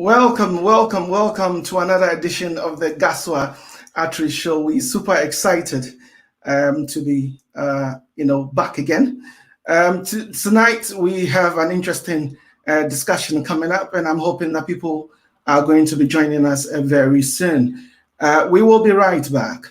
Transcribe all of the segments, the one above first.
Welcome to another edition of the GHASWA Outreach Show. We're super excited to be, back again. Tonight we have an interesting discussion coming up, and I'm hoping that people are going to be joining us very soon. We will be right back.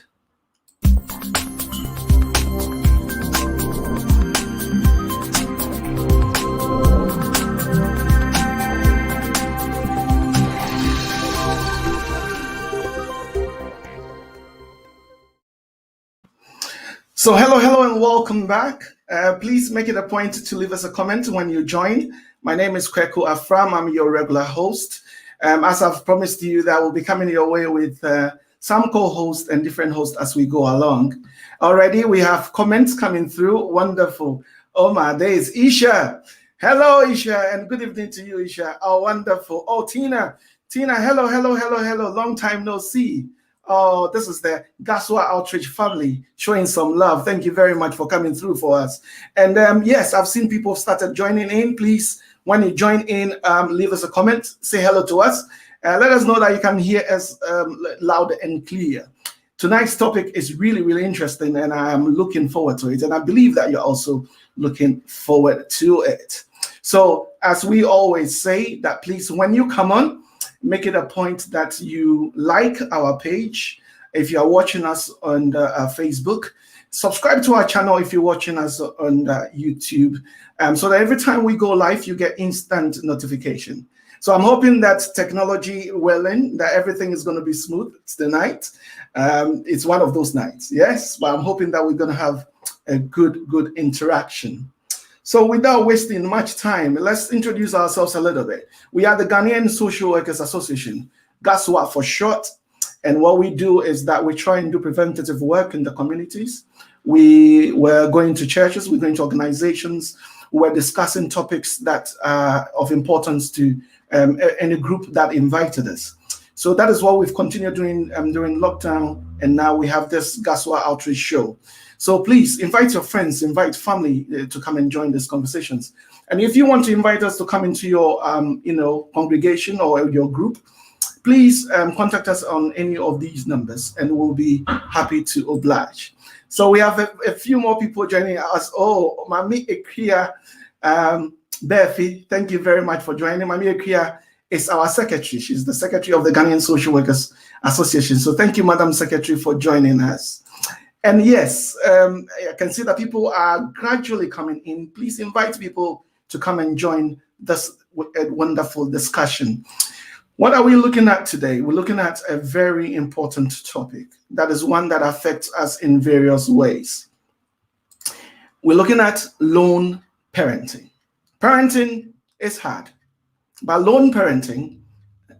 So hello and welcome back. Please make it a point to leave us a comment when you join. My name is Kweku Afram. I'm your regular host. As I've promised you, that will be coming your way with some co-hosts and different hosts as we go along. Already we have comments coming through. Wonderful. Oh my days. Isha. Hello, Isha, and good evening to you, Isha. Oh, wonderful. Oh, Tina, hello. Long time no see. Oh, this is the GHASWA Outreach family showing some love. Thank you very much for coming through for us. And yes, I've seen people started joining in. Please, when you join in, leave us a comment, say hello to us. Let us know that you can hear us loud and clear. Tonight's topic is really interesting, and I am looking forward to it. And I believe that you're also looking forward to it. So as we always say, that please, when you come on, make it a point that you like our page. If you are watching us on Facebook, subscribe to our channel if you're watching us on YouTube, so that every time we go live, you get instant notification. So I'm hoping that technology willing, that everything is going to be smooth tonight. It's one of those nights, yes, but I'm hoping that we're going to have a good interaction. So without wasting much time, let's introduce ourselves a little bit. We are the Ghanaian Social Workers Association, GHASWA for short. And what we do is that we try and do preventative work in the communities. We're going to churches, we're going to organizations, we're discussing topics that are of importance to any group that invited us. So that is what we've continued doing during lockdown. And now we have this GHASWA Outreach Show. So please invite your friends, invite family to come and join these conversations. And if you want to invite us to come into your, congregation or your group, please contact us on any of these numbers, and we'll be happy to oblige. So we have a few more people joining us. Oh, Mami Ekia Befi, thank you very much for joining. Mami Ekia is our secretary. She's the secretary of the Ghanaian Social Workers Association. So thank you, Madam Secretary, for joining us. And yes, I can see that people are gradually coming in. Please invite people to come and join this wonderful discussion. What are we looking at today? We're looking at a very important topic. That is one that affects us in various ways. We're looking at lone parenting. Parenting is hard, but lone parenting,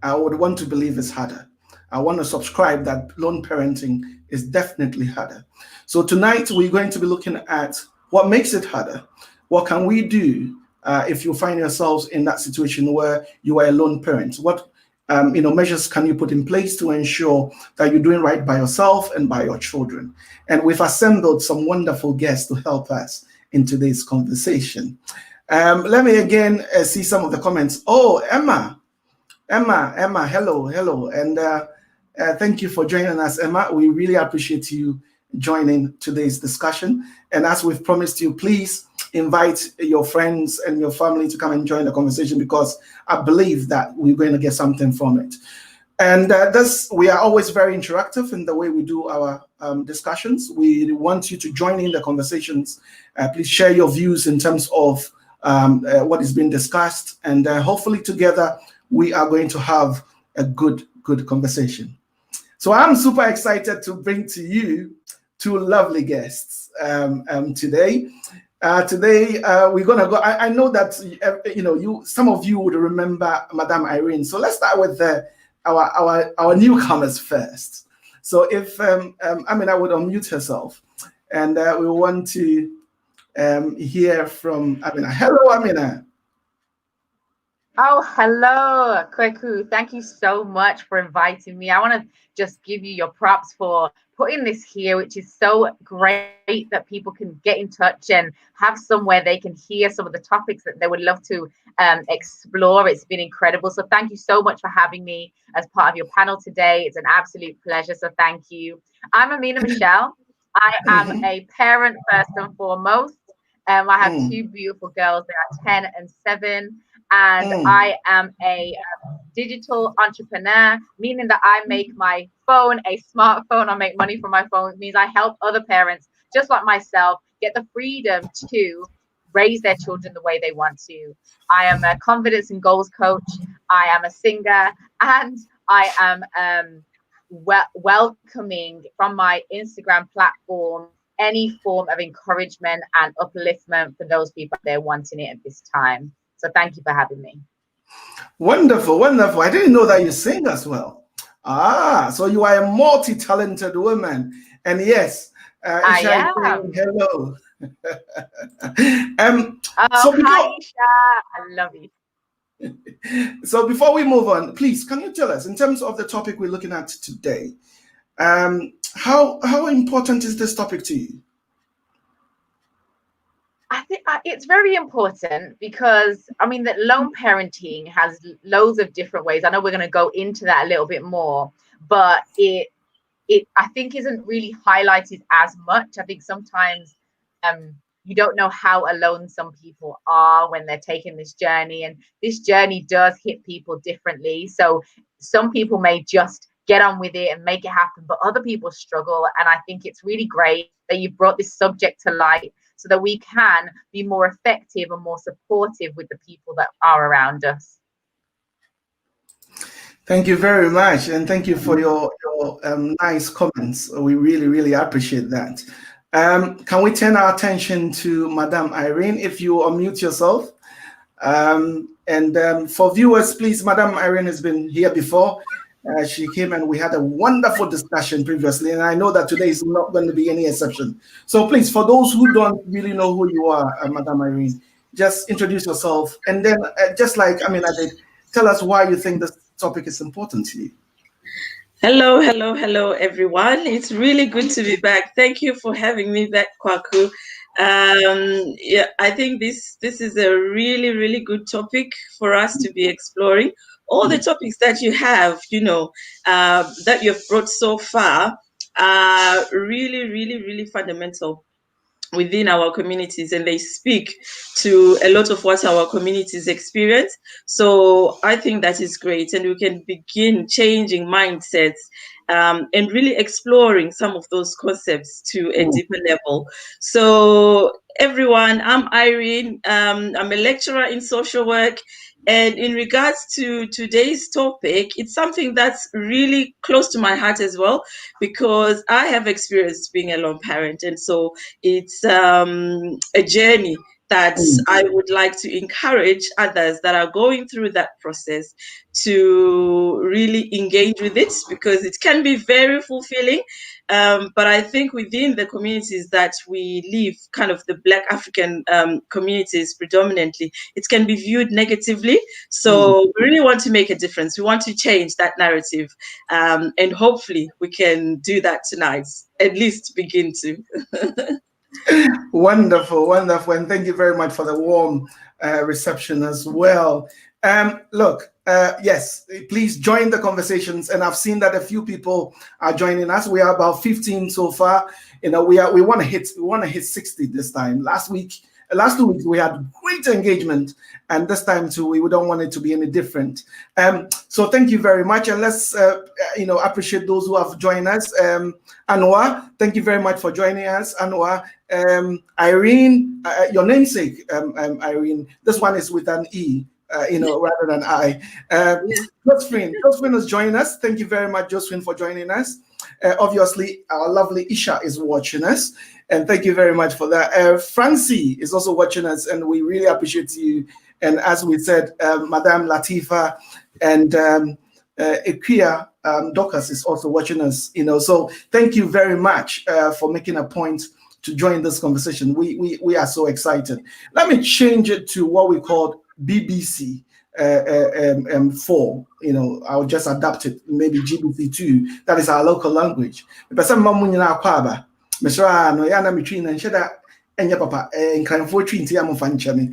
I would want to believe is harder. I want to subscribe that lone parenting is definitely harder. So tonight we're going to be looking at what makes it harder. What can we do if you find yourselves in that situation where you are a lone parent? What measures can you put in place to ensure that you're doing right by yourself and by your children? And we've assembled some wonderful guests to help us in today's conversation. Let me again see some of the comments. Oh, Emma, hello. And thank you for joining us, Emma. We really appreciate you joining today's discussion. And as we've promised you, please invite your friends and your family to come and join the conversation, because I believe that we're going to get something from it. And we are always very interactive in the way we do our discussions. We want you to join in the conversations. Please share your views in terms of what is being discussed. And hopefully together, we are going to have a good conversation. So I'm super excited to bring to you two lovely guests today. Today we're gonna go. I know that some of you would remember Madame Irene. So let's start with our newcomers first. So if Amina would unmute herself, and we want to hear from Amina. Hello, Amina. Oh, hello, Kweku. Thank you so much for inviting me. I want to just give you your props for putting this here, which is so great that people can get in touch and have somewhere they can hear some of the topics that they would love to explore. It's been incredible. So thank you so much for having me as part of your panel today. It's an absolute pleasure. So thank you. I'm Amina Michelle. I am Mhm. a parent first and foremost. I have Mm, two beautiful girls. They are 10 and 7, and mm. I am a digital entrepreneur, meaning that I make my phone a smartphone. I make money from my phone. It means I help other parents, just like myself, get the freedom to raise their children the way they want to. I am a confidence and goals coach. I am a singer, and I am welcoming from my Instagram platform any form of encouragement and upliftment for those people out there wanting it at this time. So thank you for having me. Wonderful, wonderful. I didn't know that you sing as well. Ah, so you are a multi-talented woman. And yes, I Isha is saying am. hello. um, Oh, so hi, before Isha. I love you. so before we move on, please can you tell us in terms of the topic we're looking at today, how important is this topic to you? I think it's very important because I mean that lone parenting has loads of different ways. I know we're going to go into that a little bit more, but it I think isn't really highlighted as much. I think sometimes um you don't know how alone some people are when they're taking this journey, and this journey does hit people differently. So some people may just get on with it and make it happen, but other people struggle. And I think it's really great that you brought this subject to light so that we can be more effective and more supportive with the people that are around us. Thank you very much, and thank you for your nice comments. We really, really appreciate that. Can we turn our attention to Madame Irene, if you unmute yourself? And for viewers, please, Madame Irene has been here before. She came and we had a wonderful discussion previously, and I know that today is not going to be any exception. So please, for those who don't really know who you are, Madame Irene, just introduce yourself, and then just like I mean, I did, tell us why you think this topic is important to you. Hello, hello, hello, everyone. It's really good to be back. Thank you for having me back, Kwaku. Yeah, I think this is a really, really good topic for us to be exploring. All the topics that you have, that you've brought so far are really, really, really fundamental within our communities, and they speak to a lot of what our communities experience. So I think that is great, and we can begin changing mindsets, and really exploring some of those concepts to a Mm. deeper level. So everyone, I'm Irene. I'm a lecturer in social work. And in regards to today's topic, it's something that's really close to my heart as well, because I have experienced being a lone parent. And so it's a journey that I would like to encourage others that are going through that process to really engage with it, because it can be very fulfilling. But I think within the communities that we live, kind of the Black African communities predominantly, it can be viewed negatively. Mm. So we really want to make a difference. We want to change that narrative. And hopefully we can do that tonight, at least begin to. Wonderful, wonderful, and thank you very much for the warm reception as well. Look, yes, please join the conversations, and I've seen that a few people are joining us. We are about 15 so far. You know, we want to hit 60 this time. Last 2 weeks we had great engagement, and this time too we don't want it to be any different. So thank you very much, and let's appreciate those who have joined us. Anwar, thank you very much for joining us, Anwar. Irene, your namesake, Irene. This one is with an E, rather than I. Josephine is joining us. Thank you very much, Josephine, for joining us. Obviously, our lovely Isha is watching us, and thank you very much for that. Francie is also watching us, and we really appreciate you. And as we said, Madame Latifa and Ikuya Dorcas is also watching us. So thank you very much for making a point to join this conversation. We are so excited. Let me change it to what we call BBC. 4. I'll just adapt it, maybe GBC2. That is our local language. But some mamunya kwaba. Mesra no yana between and sheda enya papa in kind for twin tia mo fanchame.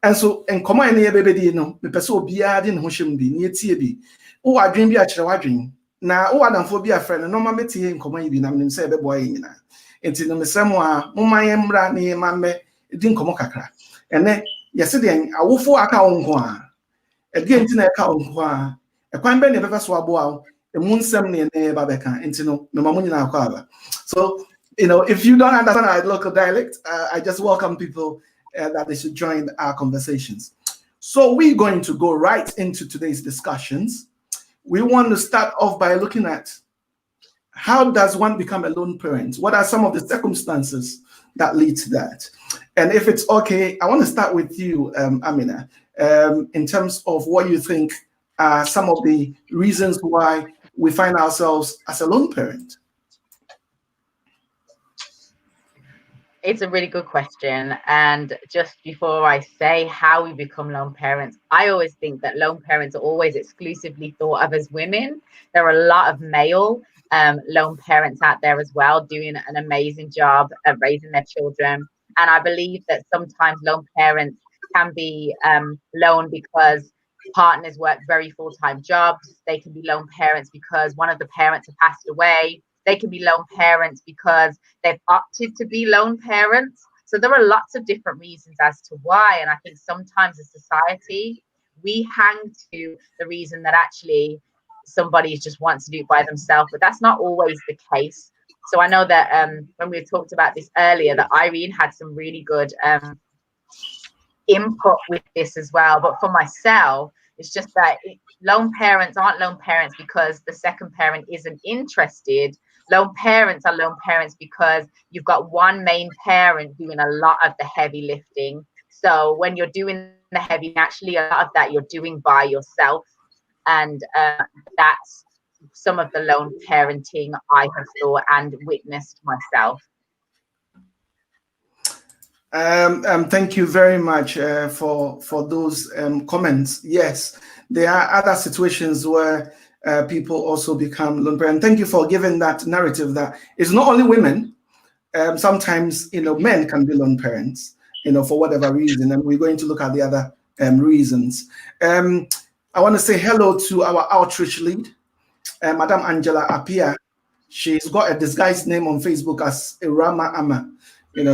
And so en koma ene yebedi no, me pese obiara de ne ho hyem bi, ne tie bi. Wo adwen bi a kyerɛ wadwen. Na wo adamfo bi a frɛ no no ma metie nkoma yi bi na menim sɛ ɛbɛboa yɛ nyina. Enti no mesɛm a mo man yɛmmra ne mamme di nkɔmɔ kakra. Ene yɛse de awofo aka wo nko a. Again, tina eka onkwa. Ekwan be ne beba so aboa emu nsem ne ne ba beka enti no me mamu nyina akwa aba. So, if you don't understand our local dialect, I just welcome people that they should join our conversations. So we're going to go right into today's discussions. We want to start off by looking at how does one become a lone parent? What are some of the circumstances that lead to that? And if it's okay, I want to start with you, Amina. In terms of what you think are some of the reasons why we find ourselves as a lone parent. It's a really good question. And just before I say how we become lone parents, I always think that lone parents are always exclusively thought of as women. There are a lot of male lone parents out there as well, doing an amazing job of raising their children. And I believe that sometimes lone parents can be lone because partners work very full-time jobs. They can be lone parents because one of the parents have passed away. They can be lone parents because they've opted to be lone parents. So there are lots of different reasons as to why. And I think sometimes as society, we hang to the reason that actually somebody just wants to do it by themselves, but that's not always the case. So I know that when we talked about this earlier, that Irene had some really good input with this as well. But for myself, it's just that lone parents aren't lone parents because the second parent isn't interested. Lone parents are lone parents because you've got one main parent doing a lot of the heavy lifting. So when you're doing the heavy, actually a lot of that you're doing by yourself. And that's some of the lone parenting I have thought and witnessed myself. Thank you very much for those comments. Yes, there are other situations where people also become lone parent. Thank you for giving that narrative that it's not only women. Sometimes men can be lone parents, for whatever reason, and we're going to look at the other reasons. I want to say hello to our outreach lead, Madam Angela Apia. She's got a disguised name on Facebook as Irama Ama.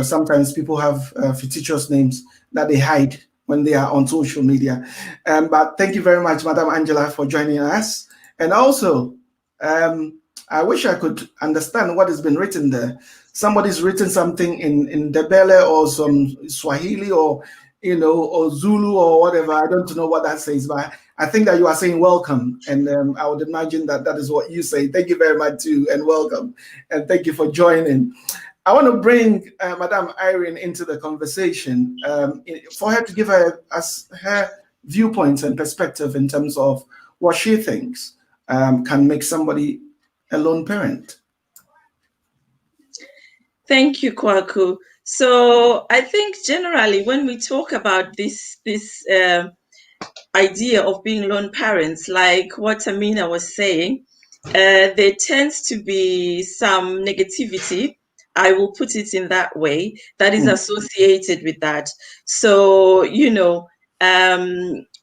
Sometimes people have fictitious names that they hide when they are on social media. But thank you very much, Madam Angela, for joining us. And also, I wish I could understand what has been written there. Somebody's written something in Debele or some Swahili or Zulu or whatever. I don't know what that says, but I think that you are saying welcome. And I would imagine that is what you say. Thank you very much too, and welcome. And thank you for joining. I want to bring Madame Irene into the conversation for her to give her viewpoints and perspective in terms of what she thinks can make somebody a lone parent. Thank you, Kwaku. So I think generally when we talk about this idea of being lone parents, like what Amina was saying, there tends to be some negativity, I will put it in that way, that is associated with that. So,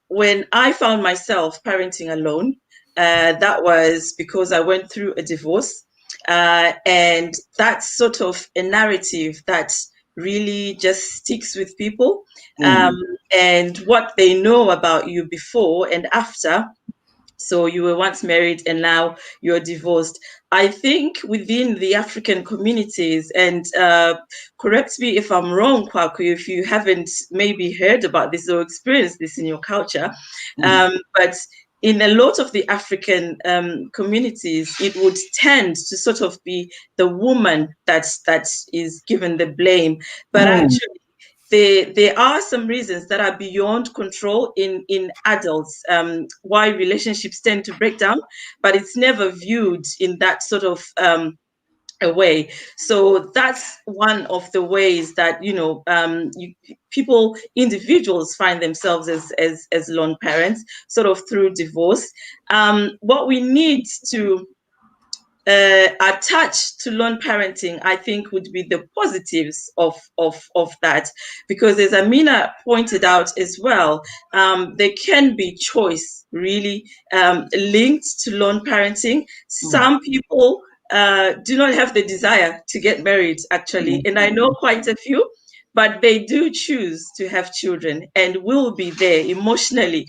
when I found myself parenting alone, that was because I went through a divorce. And that's sort of a narrative that really just sticks with people. And what they know about you before and after. So you were once married and now you're divorced. I think within the African communities, and correct me if I'm wrong, Kwaku, if you haven't maybe heard about this or experienced this in your culture, but in a lot of the African communities, it would tend to sort of be the woman that is given the blame. But actually, there are some reasons that are beyond control in adults, why relationships tend to break down, but it's never viewed in that sort of away. So that's one of the ways that individuals find themselves as lone parents, sort of through divorce. What we need to attached to lone parenting, I think, would be the positives of that, because as Amina pointed out as well, there can be choice really linked to lone parenting. Some people do not have the desire to get married, actually, and I know quite a few, but they do choose to have children and will be there emotionally,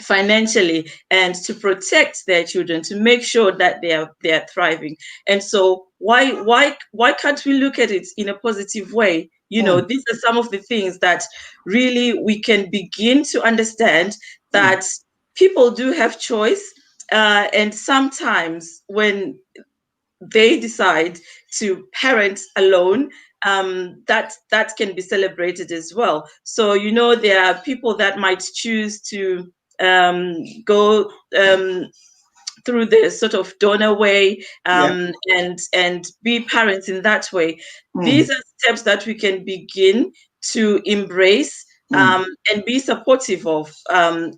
financially, and to protect their children, to make sure that they are thriving. And so why can't we look at it in a positive way? These are some of the things that really we can begin to understand, that people do have choice, and sometimes when they decide to parent alone, that can be celebrated as well. So there are people that might choose to go through the sort of donor way, and be parents in that way. These are steps that we can begin to embrace, and be supportive of,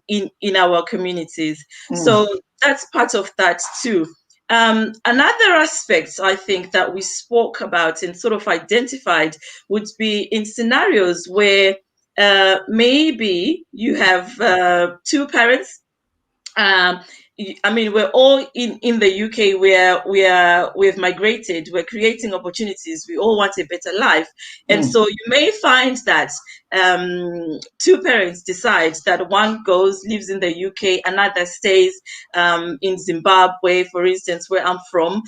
in our communities. So that's part of that too. Another aspect I think that we spoke about and sort of identified would be in scenarios where maybe you have two parents. I mean, we're all in the UK where we've migrated, we're creating opportunities, we all want a better life. And so you may find that two parents decide that one lives in the UK, another stays in Zimbabwe, for instance, where I'm from,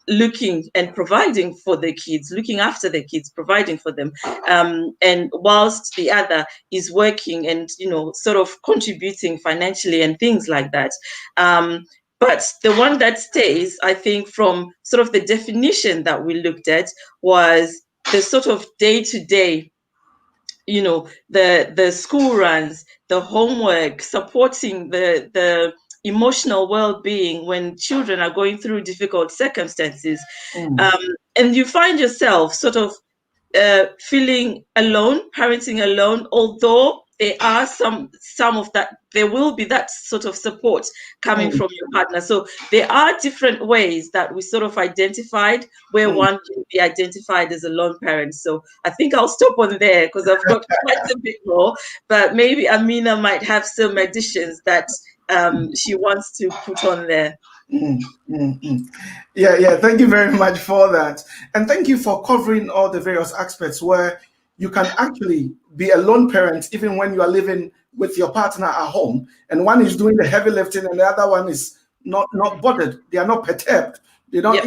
looking and providing for the kids, looking after the kids, providing for them, and whilst the other is working and sort of contributing financially and things like that. But the one that stays, I think, from sort of the definition that we looked at, was the sort of day-to-day, the school runs, the homework, supporting the emotional well-being when children are going through difficult circumstances. And you find yourself sort of feeling alone, parenting alone, although there are some of that, there will be that sort of support coming from your partner. So there are different ways that we sort of identified where one can be identified as a lone parent. So I think I'll stop on there because I've got quite a bit more, but maybe Amina might have some additions that she wants to put on there. Yeah, thank you very much for that. And thank you for covering all the various aspects where you can actually be a lone parent even when you are living with your partner at home, and one is doing the heavy lifting and the other one is not bothered. They are not perturbed. They don't,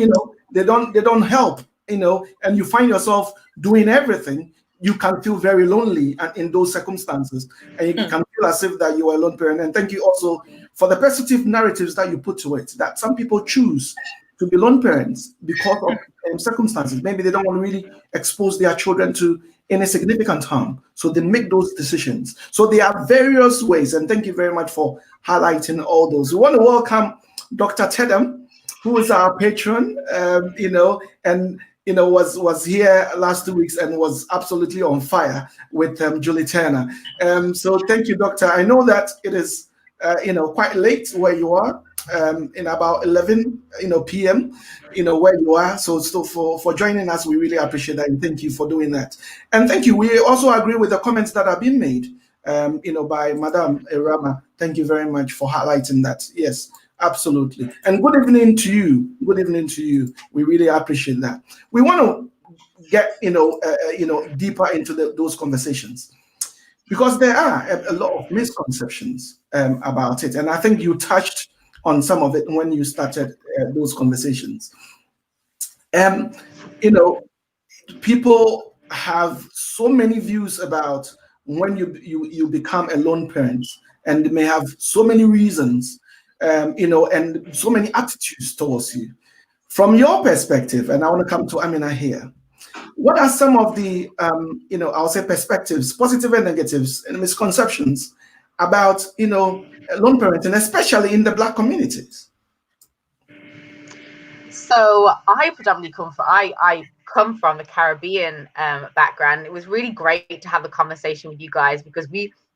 they don't help, and you find yourself doing everything. You can feel very lonely and in those circumstances, and you can feel as if that you are a lone parent. And thank you also for the positive narratives that you put to it, that some people choose to be lone parents because of circumstances. Maybe they don't want to really expose their children to any significant harm, so they make those decisions. So there are various ways, and thank you very much for highlighting all those. We want to welcome Dr. Tedem, who is our patron, and was here last 2 weeks and was absolutely on fire with Julie Turner. So thank you, Doctor. I know that it is quite late where you are, in about 11 p.m. Where you are. So for joining us, we really appreciate that, and thank you for doing that. And thank you. We also agree with the comments that have been made, by Madame Irama. Thank you very much for highlighting that. Yes. Absolutely. And good evening to you. Good evening to you. We really appreciate that. We want to get, deeper into those conversations, because there are a lot of misconceptions about it. And I think you touched on some of it when you started those conversations. People have so many views about when you become a lone parent, and they may have so many reasons, and so many attitudes towards you. From your perspective, and I want to come to Amina here, what are some of the, I'll say perspectives, positive and negatives, and misconceptions about, lone parenting, especially in the Black communities? So I predominantly I come from the Caribbean background. It was really great to have a conversation with you guys because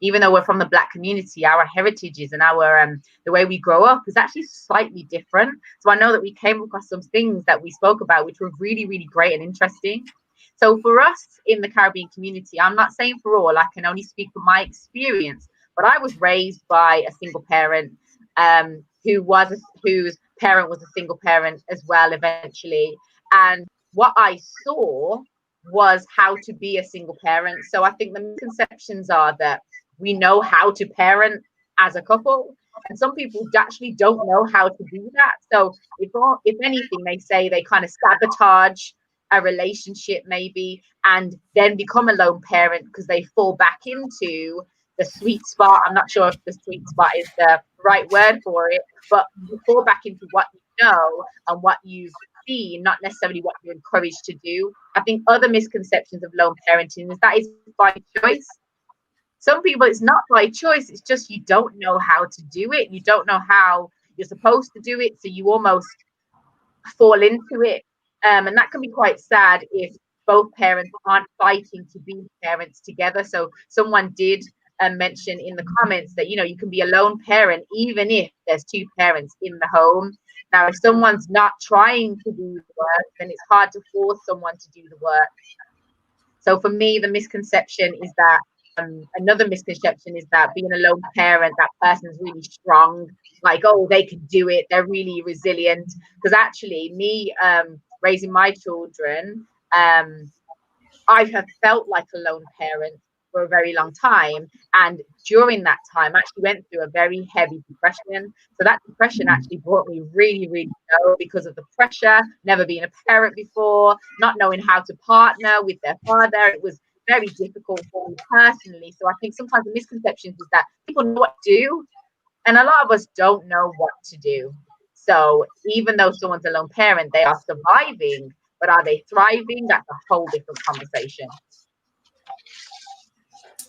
even though we're from the Black community, our heritages and our the way we grow up is actually slightly different. So I know that we came across some things that we spoke about which were really, really great and interesting. So for us in the Caribbean community, I'm not saying for all, I can only speak from my experience, but I was raised by a single parent whose parent was a single parent as well eventually. And what I saw was how to be a single parent. So I think the misconceptions are that we know how to parent as a couple, and some people actually don't know how to do that. So if anything, they say they kind of sabotage a relationship maybe and then become a lone parent because they fall back into the sweet spot. I'm not sure if the sweet spot is the right word for it, but you fall back into what you know and what you've seen, not necessarily what you're encouraged to do. I think other misconceptions of lone parenting is that is by choice. Some people, it's not by choice, it's just you don't know how to do it. You don't know how you're supposed to do it, so you almost fall into it. And that can be quite sad if both parents aren't fighting to be parents together. So someone did mention in the comments that, you know, you can be a lone parent even if there's two parents in the home. Now, if someone's not trying to do the work, then it's hard to force someone to do the work. So for me, the misconception is that another misconception is that being a lone parent, that person's really strong, like, oh, they can do it, they're really resilient. Because actually, me raising my children, I have felt like a lone parent for a very long time, and during that time I actually went through a very heavy depression. So that depression actually brought me really, really low because of the pressure, never being a parent before, not knowing how to partner with their father. It was very difficult for me personally. So I think sometimes the misconceptions is that people know what to do, and a lot of us don't know what to do. So even though someone's a lone parent, they are surviving, but are they thriving? That's a whole different conversation.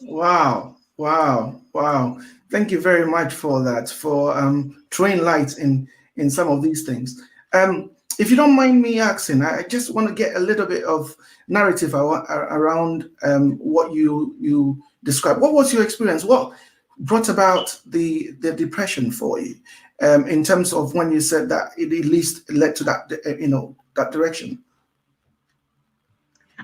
Wow, wow, wow. Thank you very much for that, for throwing light in some of these things. If you don't mind me asking, I just want to get a little bit of narrative around what you described. What was your experience? What brought about the depression for you in terms of when you said that it at least led to that, that direction?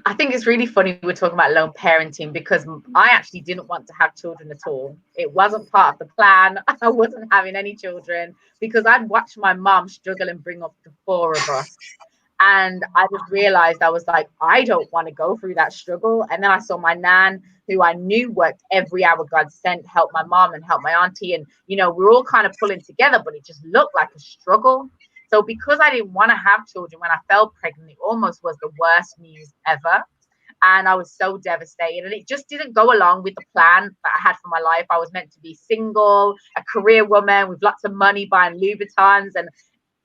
I think it's really funny we're talking about lone parenting because I actually didn't want to have children at all. It wasn't part of the plan. I wasn't having any children because I'd watched my mom struggle and bring up the four of us. And I just realized, I was like, I don't want to go through that struggle. And then I saw my nan, who I knew worked every hour God sent, help my mom and help my auntie. And, you know, we're all kind of pulling together, but it just looked like a struggle. So because I didn't want to have children, when I fell pregnant, it almost was the worst news ever. And I was so devastated. And it just didn't go along with the plan that I had for my life. I was meant to be single, a career woman with lots of money, buying Louboutins. And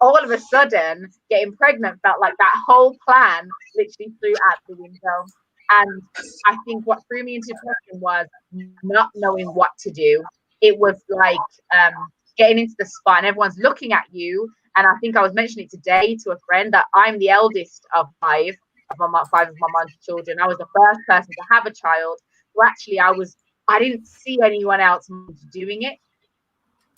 all of a sudden, getting pregnant felt like that whole plan literally flew out the window. And I think what threw me into depression was not knowing what to do. It was like getting into the spot and everyone's looking at you. And I think I was mentioning it today to a friend that I'm the eldest of five of my mom's children. I was the first person to have a child. So actually, I didn't see anyone else doing it.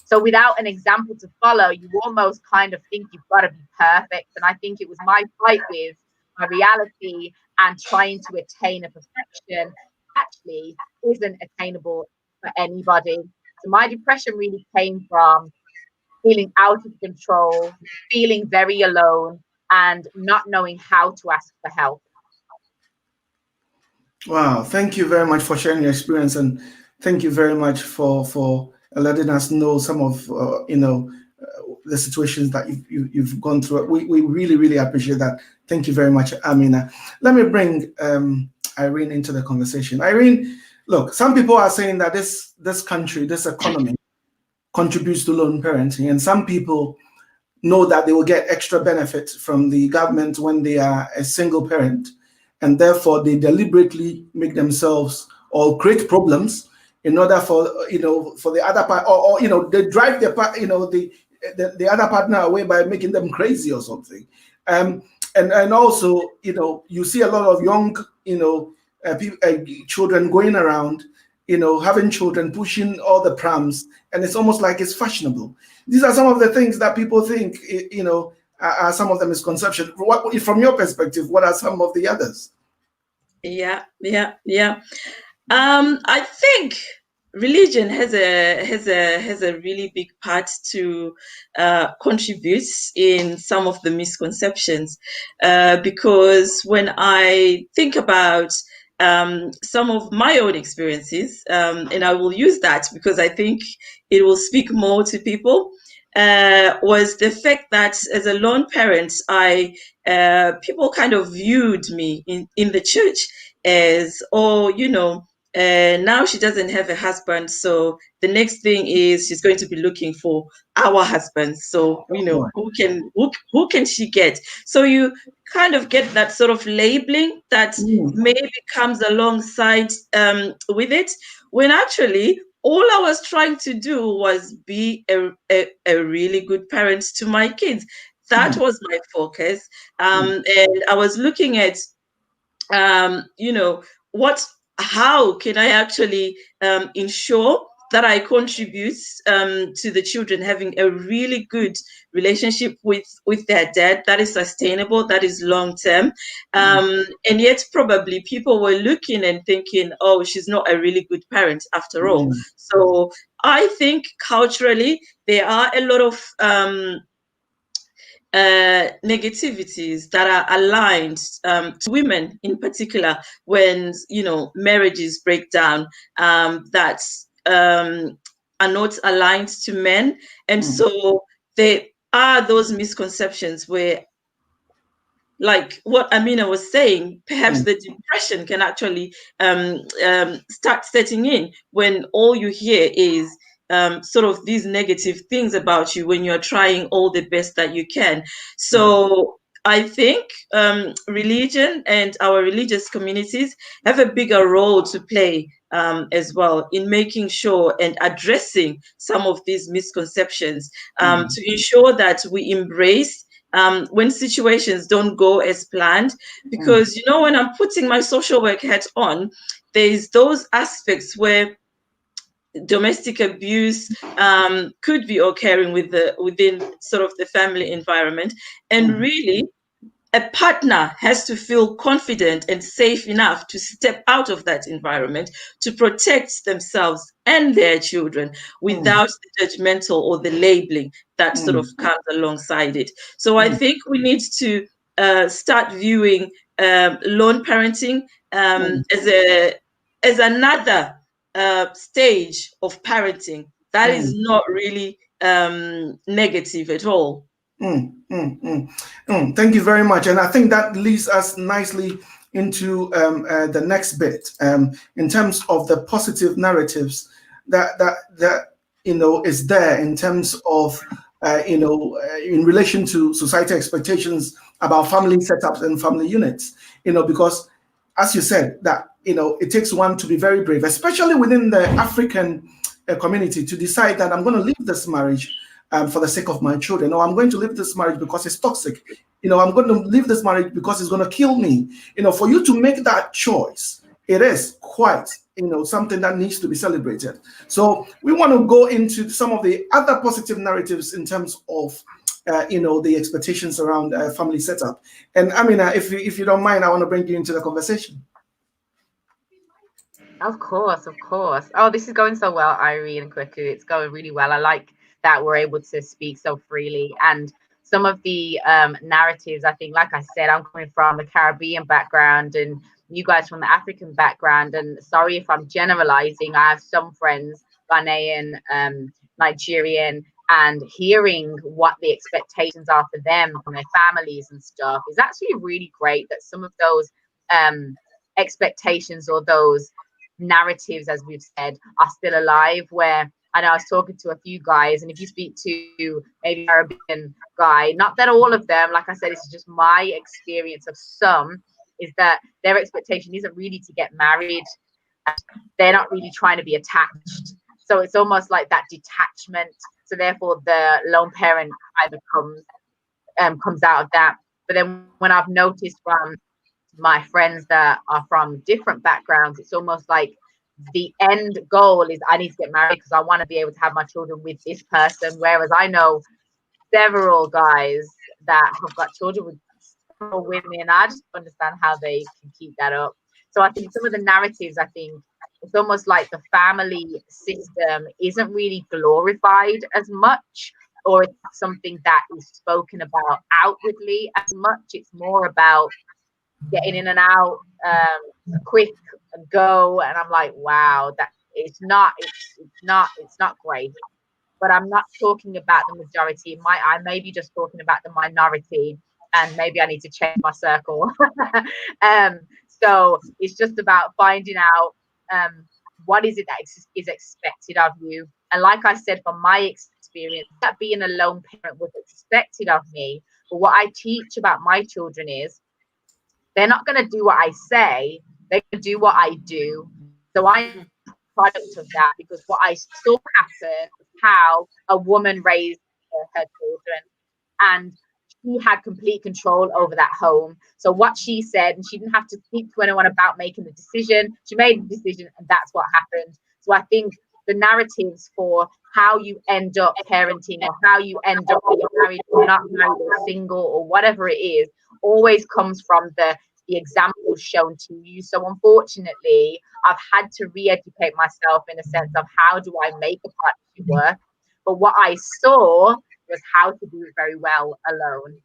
So without an example to follow, you almost kind of think you've got to be perfect. And I think it was my fight with my reality and trying to attain a perfection actually isn't attainable for anybody. So my depression really came from feeling out of control, feeling very alone, and not knowing how to ask for help. Wow, thank you very much for sharing your experience, and thank you very much for letting us know some of the situations that you've gone through. We really appreciate that. Thank you very much, Amina. Let me bring Irene into the conversation. Irene, look, some people are saying that this country, this economy contributes to lone parenting, and some people know that they will get extra benefit from the government when they are a single parent, and therefore they deliberately make themselves or create problems in order for the other part, or they drive the other partner away by making them crazy or something. And also, you see a lot of young, children going around, having children, pushing all the prams, and it's almost like it's fashionable. These are some of the things that people think, are some of the misconceptions. What, from your perspective, what are some of the others? Yeah. I think religion has a really big part to contribute in some of the misconceptions, because when I think about some of my own experiences, and I will use that because I think it will speak more to people, was the fact that as a lone parent, people kind of viewed me in the church as, oh, now she doesn't have a husband, so the next thing is she's going to be looking for our husbands. So who can she get? So you kind of get that sort of labeling that maybe comes alongside with it, when actually all I was trying to do was be a really good parent to my kids. That was my focus, and I was looking at how can I actually ensure that I contribute to the children having a really good relationship with their dad that is sustainable, that is long term. And yet probably people were looking and thinking, oh, she's not a really good parent after all. So I think culturally there are a lot of negativities that are aligned to women in particular when marriages break down, that are not aligned to men, and so there are those misconceptions where, like what Amina was saying, perhaps the depression can actually start setting in when all you hear is sort of these negative things about you when you're trying all the best that you can. So I think religion and our religious communities have a bigger role to play as well in making sure and addressing some of these misconceptions, to ensure that we embrace when situations don't go as planned. Because when I'm putting my social work hat on, there's those aspects where domestic abuse could be occurring within sort of the family environment, and really a partner has to feel confident and safe enough to step out of that environment to protect themselves and their children without the judgmental or the labeling that sort of comes alongside it. So I think we need to start viewing lone parenting as another stage of parenting that is not really negative at all. Thank you very much. And I think that leads us nicely into the next bit, in terms of the positive narratives that is there in terms of in relation to society expectations about family setups and family units. Because as you said, that it takes one to be very brave, especially within the African community, to decide that I'm going to leave this marriage for the sake of my children, or I'm going to leave this marriage because it's toxic. I'm going to leave this marriage because it's going to kill me. For you to make that choice, it is quite, something that needs to be celebrated. So we want to go into some of the other positive narratives in terms of, the expectations around family setup. And Amina, if you don't mind, I want to bring you into the conversation. Of course. Oh, this is going so well, Irene and Kweku. It's going really well. I like that we're able to speak so freely. And some of the narratives, I think, like I said, I'm coming from the Caribbean background and you guys from the African background. And sorry if I'm generalizing. I have some friends, Ghanaian, Nigerian, and hearing what the expectations are for them from their families and stuff is actually really great, that some of those expectations or those narratives, as we've said, are still alive. Where I know I was talking to a few guys, and if you speak to maybe a Caribbean guy, not that all of them, like I said, this is just my experience of some, is that their expectation isn't really to get married. They're not really trying to be attached. So it's almost like that detachment. So therefore the lone parent kind of comes out of that. But then when I've noticed from my friends that are from different backgrounds, it's almost like the end goal is I need to get married because I want to be able to have my children with this person. Whereas I know several guys that have got children with several women, and I just understand how they can keep that up. So I think some of the narratives, I think it's almost like the family system isn't really glorified as much, or it's something that is spoken about outwardly as much. It's more about getting in and out, quick and go. And I'm like, wow, that it's not great. But I'm not talking about the majority. I may be just talking about the minority, and maybe I need to change my circle. So it's just about finding out what is it that is expected of you. And like I said, from my experience, that being a lone parent was expected of me. But what I teach about my children is they're not going to do what I say, they're going to do what I do. So I'm product of that, because what I saw happen was how a woman raised her children, and she had complete control over that home. So what she said, and she didn't have to speak to anyone about making the decision. She made the decision, and that's what happened. So I think the narratives for how you end up parenting, or how you end up being married or not married or single or whatever it is, always comes from the examples shown to you. So unfortunately, I've had to re-educate myself in a sense of how do I make a partnership work. But what I saw was how to do it very well alone.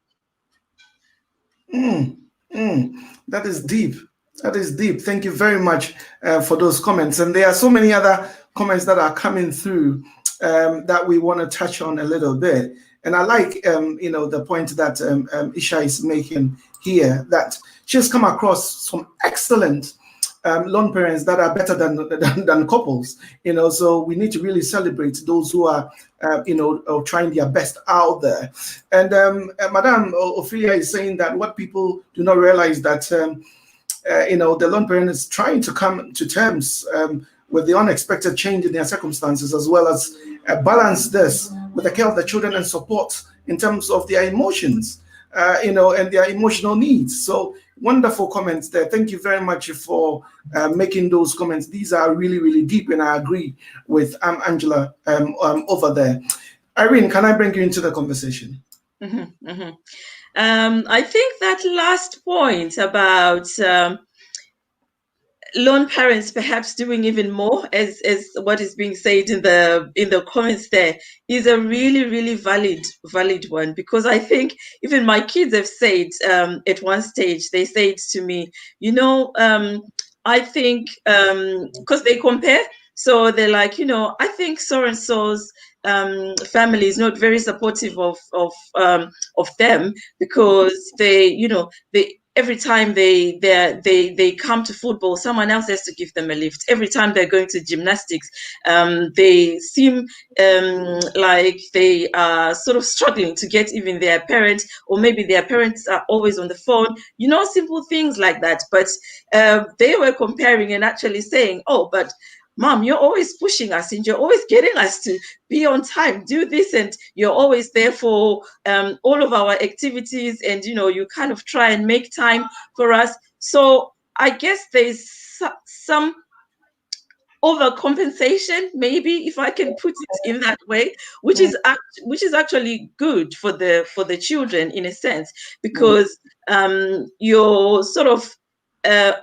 That is deep. That is deep. Thank you very much for those comments. And there are so many other comments that are coming through that we want to touch on a little bit. And I like, the point that Isha is making here, that she's come across some excellent lone parents that are better than couples. So we need to really celebrate those who are, trying their best out there. And Madame Ophelia is saying that what people do not realize that, the lone parent is trying to come to terms with the unexpected change in their circumstances, as well as balance this with the care of the children and support in terms of their emotions, and their emotional needs. So wonderful comments there. Thank you very much for making those comments. These are really, really deep, and I agree with Angela over there. Irene, can I bring you into the conversation? Mm-hmm, mm-hmm. I think that last point about lone parents perhaps doing even more, as what is being said in the comments there, is a really, really valid one, because I think even my kids have said at one stage, they said to me, I think because they compare, so they're like, I think so and so's family is not very supportive of them, because they every time they come to football, someone else has to give them a lift. Every time they're going to gymnastics, they seem like they are sort of struggling to get even their parents, or maybe their parents are always on the phone, simple things like that. But they were comparing and actually saying, oh, but Mom, you're always pushing us and you're always getting us to be on time, do this, and you're always there for all of our activities, and you kind of try and make time for us. So I guess there's some overcompensation, maybe, if I can put it in that way, which is actually good for the children in a sense, because you're sort of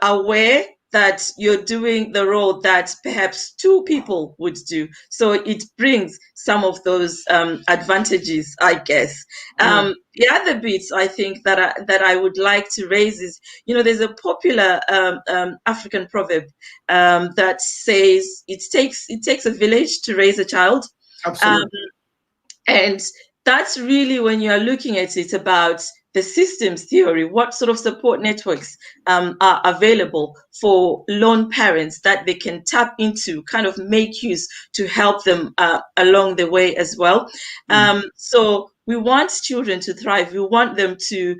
aware that you're doing the role that perhaps two people would do. So it brings some of those advantages, I guess. The other bits I think that I would like to raise is, there's a popular African proverb that says it takes a village to raise a child. Absolutely. And that's really, when you're looking at it, about the systems theory, what sort of support networks are available for lone parents that they can tap into, kind of make use to help them along the way as well. So we want children to thrive. We want them to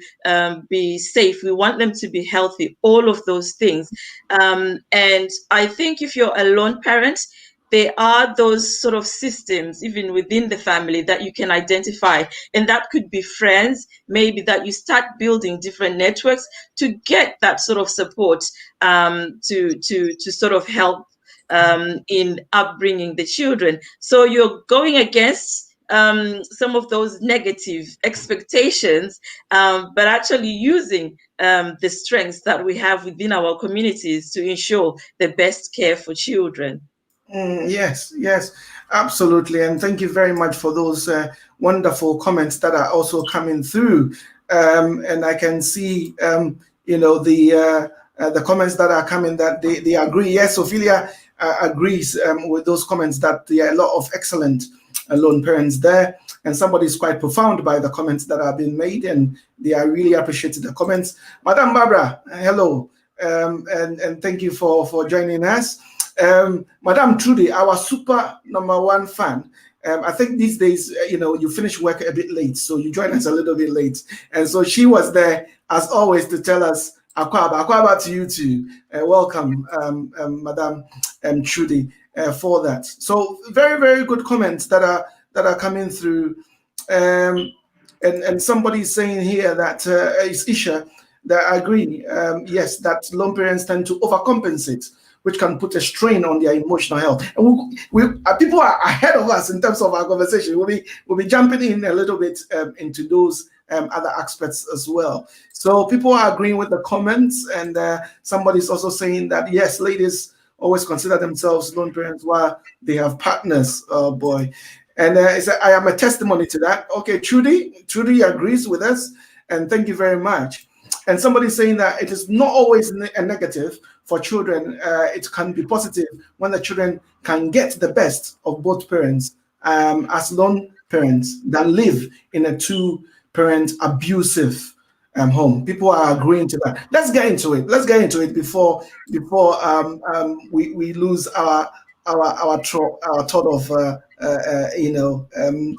be safe. We want them to be healthy, all of those things. And I think if you're a lone parent, there are those sort of systems, even within the family, that you can identify. And that could be friends, maybe that you start building different networks to get that sort of support, to sort of help in upbringing the children. So you're going against some of those negative expectations, but actually using the strengths that we have within our communities to ensure the best care for children. Yes, yes, absolutely. And thank you very much for those wonderful comments that are also coming through. And I can see, the comments that are coming, that they agree. Yes, Ophelia agrees with those comments, that there are a lot of excellent lone parents there. And somebody is quite profound by the comments that have been made, and they are really appreciated the comments. Madam Barbara, hello, and thank you for joining us. Madam Trudy, our super #1 fan. I think these days, you finish work a bit late, so you join us a little bit late. And so she was there, as always, to tell us, Akwaba to you too. Welcome, Madam Trudy, for that. So very, very good comments that are coming through. And somebody's saying here that it's Isha, that I agree. Yes, that lone parents tend to overcompensate, which can put a strain on their emotional health. And people are ahead of us in terms of our conversation. We'll be jumping in a little bit into those other aspects as well. So people are agreeing with the comments, and somebody's also saying that, yes, ladies always consider themselves lone parents while they have partners. Oh boy. And I am a testimony to that. Okay, Trudy agrees with us, and thank you very much. And somebody's saying that it is not always a negative for children. It can be positive when the children can get the best of both parents as lone parents that live in a two-parent abusive home. People are agreeing to that. Let's get into it before we lose our thought of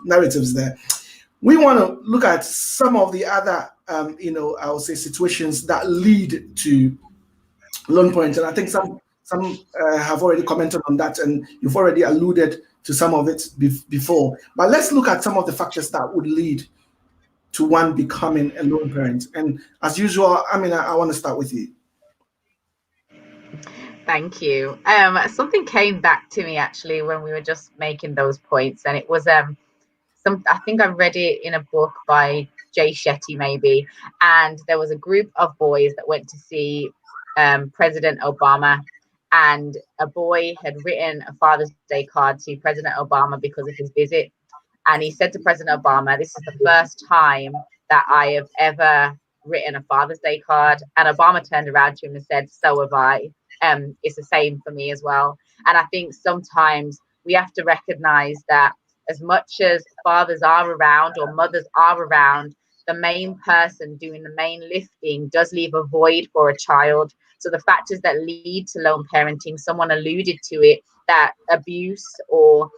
narratives there. We want to look at some of the other I would say situations that lead to lone parents, and I think some have already commented on that, and you've already alluded to some of it before. But let's look at some of the factors that would lead to one becoming a lone parent. And as usual, I want to start with you. Thank you. Something came back to me actually when we were just making those points, and it was I think I read it in a book by Jay Shetty maybe, and there was a group of boys that went to see President Obama, and a boy had written a Father's Day card to President Obama because of his visit, and he said to President Obama, "This is the first time that I have ever written a Father's Day card." And Obama turned around to him and said, "So have I. It's the same for me as well." And I think sometimes we have to recognize that as much as fathers are around or mothers are around, the main person doing the main lifting does leave a void for a child. So the factors that lead to lone parenting, someone alluded to it, that abuse or,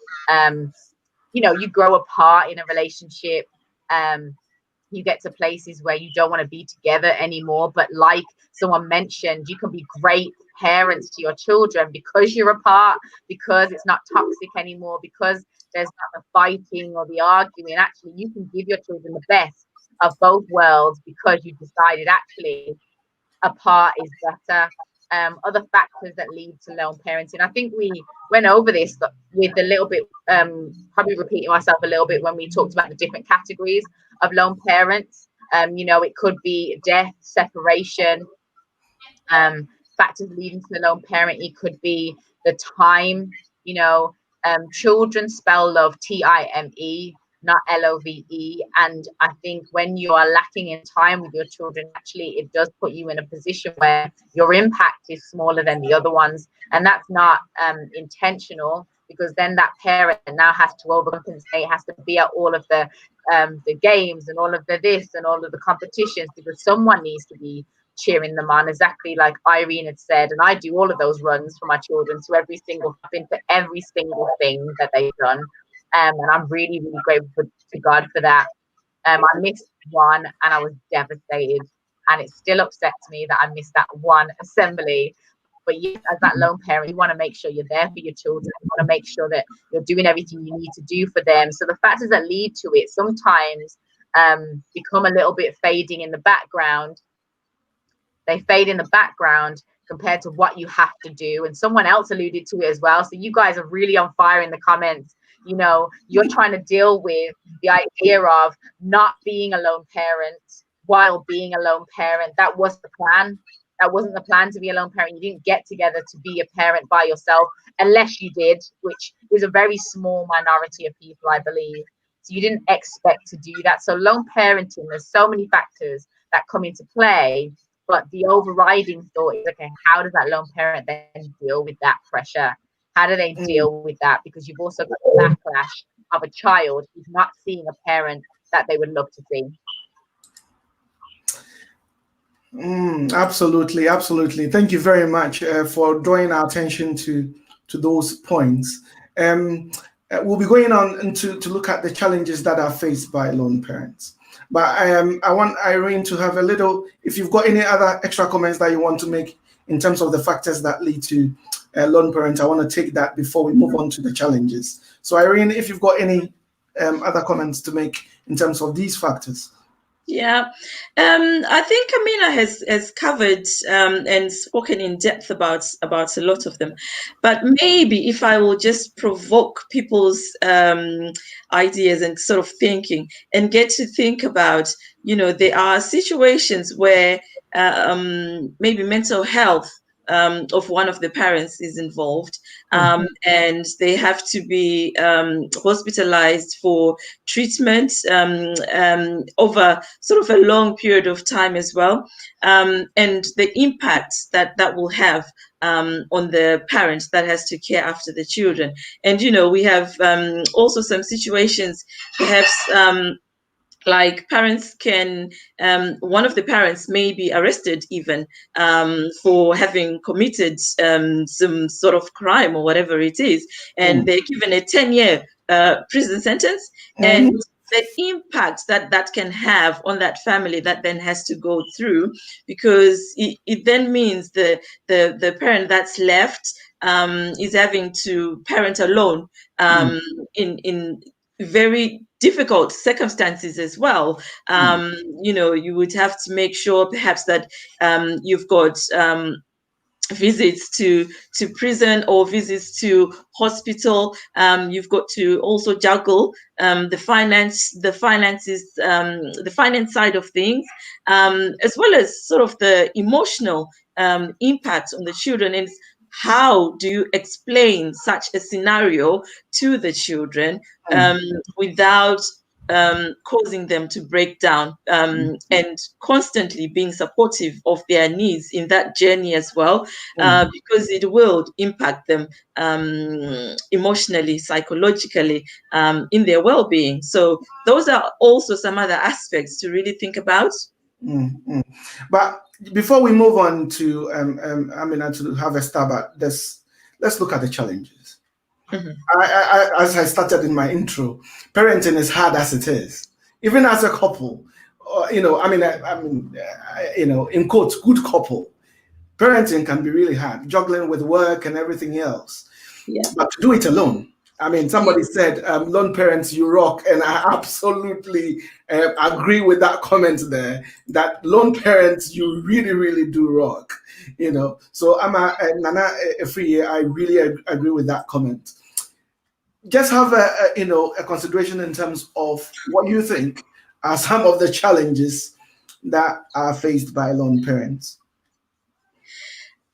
you grow apart in a relationship. You get to places where you don't want to be together anymore. But like someone mentioned, you can be great parents to your children because you're apart, because it's not toxic anymore, because there's not the fighting or the arguing. Actually, you can give your children the best of both worlds because you decided actually apart is better. Other factors that lead to lone parenting. I think we went over this with a little bit, probably repeating myself a little bit when we talked about the different categories of lone parents. It could be death, separation, factors leading to the lone parent. It could be the time, children spell love Time, not Love. And I think when you are lacking in time with your children, actually it does put you in a position where your impact is smaller than the other ones, and that's not intentional, because then that parent now has to overcompensate, has to be at all of the games and all of the this and all of the competitions, because someone needs to be cheering them on, exactly like Irene had said. And I do all of those runs for my children, to every single thing that they've done. And I'm really, really grateful to God for that. I missed one and I was devastated, and it still upsets me that I missed that one assembly. But yes, as that lone parent, you want to make sure you're there for your children. You want to make sure that you're doing everything you need to do for them. So the factors that lead to it sometimes become a little bit fading in the background. They fade in the background compared to what you have to do. And someone else alluded to it as well. So you guys are really on fire in the comments. You know, you're trying to deal with the idea of not being a lone parent while being a lone parent. That was the plan. That wasn't the plan to be a lone parent. You didn't get together to be a parent by yourself, unless you did, which is a very small minority of people, I believe. So you didn't expect to do that. So lone parenting, there's so many factors that come into play. But the overriding thought is, okay, how does that lone parent then deal with that pressure? How do they deal with that? Because you've also got the backlash of a child who's not seeing a parent that they would love to see. Absolutely, absolutely. Thank you very much for drawing our attention to those points. We'll be going on to look at the challenges that are faced by lone parents. But I want Irene to have a little, if you've got any other extra comments that you want to make in terms of the factors that lead to lone parents, I want to take that before we move on to the challenges. So Irene, if you've got any other comments to make in terms of these factors. Yeah, I think Amina has covered and spoken in depth about a lot of them. But maybe if I will just provoke people's ideas and sort of thinking and get to think about, you know, there are situations where maybe mental health of one of the parents is involved, and they have to be hospitalized for treatment over sort of a long period of time as well, and the impact that will have on the parent that has to care after the children. And, you know, we have also some situations, perhaps like parents can, one of the parents may be arrested even for having committed some sort of crime or whatever it is, and they're given a 10-year prison sentence. And the impact that can have on that family that then has to go through, because it then means the parent that's left is having to parent alone in very difficult circumstances as well. You know, you would have to make sure perhaps that you've got visits to prison or visits to hospital. You've got to also juggle the finance side of things, as well as sort of the emotional impact on the children. And how do you explain such a scenario to the children without causing them to break down, and constantly being supportive of their needs in that journey as well, because it will impact them emotionally, psychologically, in their well-being. So those are also some other aspects to really think about. But before we move on to Amina to have a stab at this, let's look at the challenges. As I started in my intro, parenting is hard as it is. Even as a couple, you know, you know, in quotes, good couple, parenting can be really hard, juggling with work and everything else. Yeah. But to do it alone, I mean, somebody said, lone parents, you rock. And I absolutely agree with that comment there, that lone parents, you really, really do rock. You know, so Nana Efriye, I really agree with that comment. Just have a consideration in terms of what you think are some of the challenges that are faced by lone parents.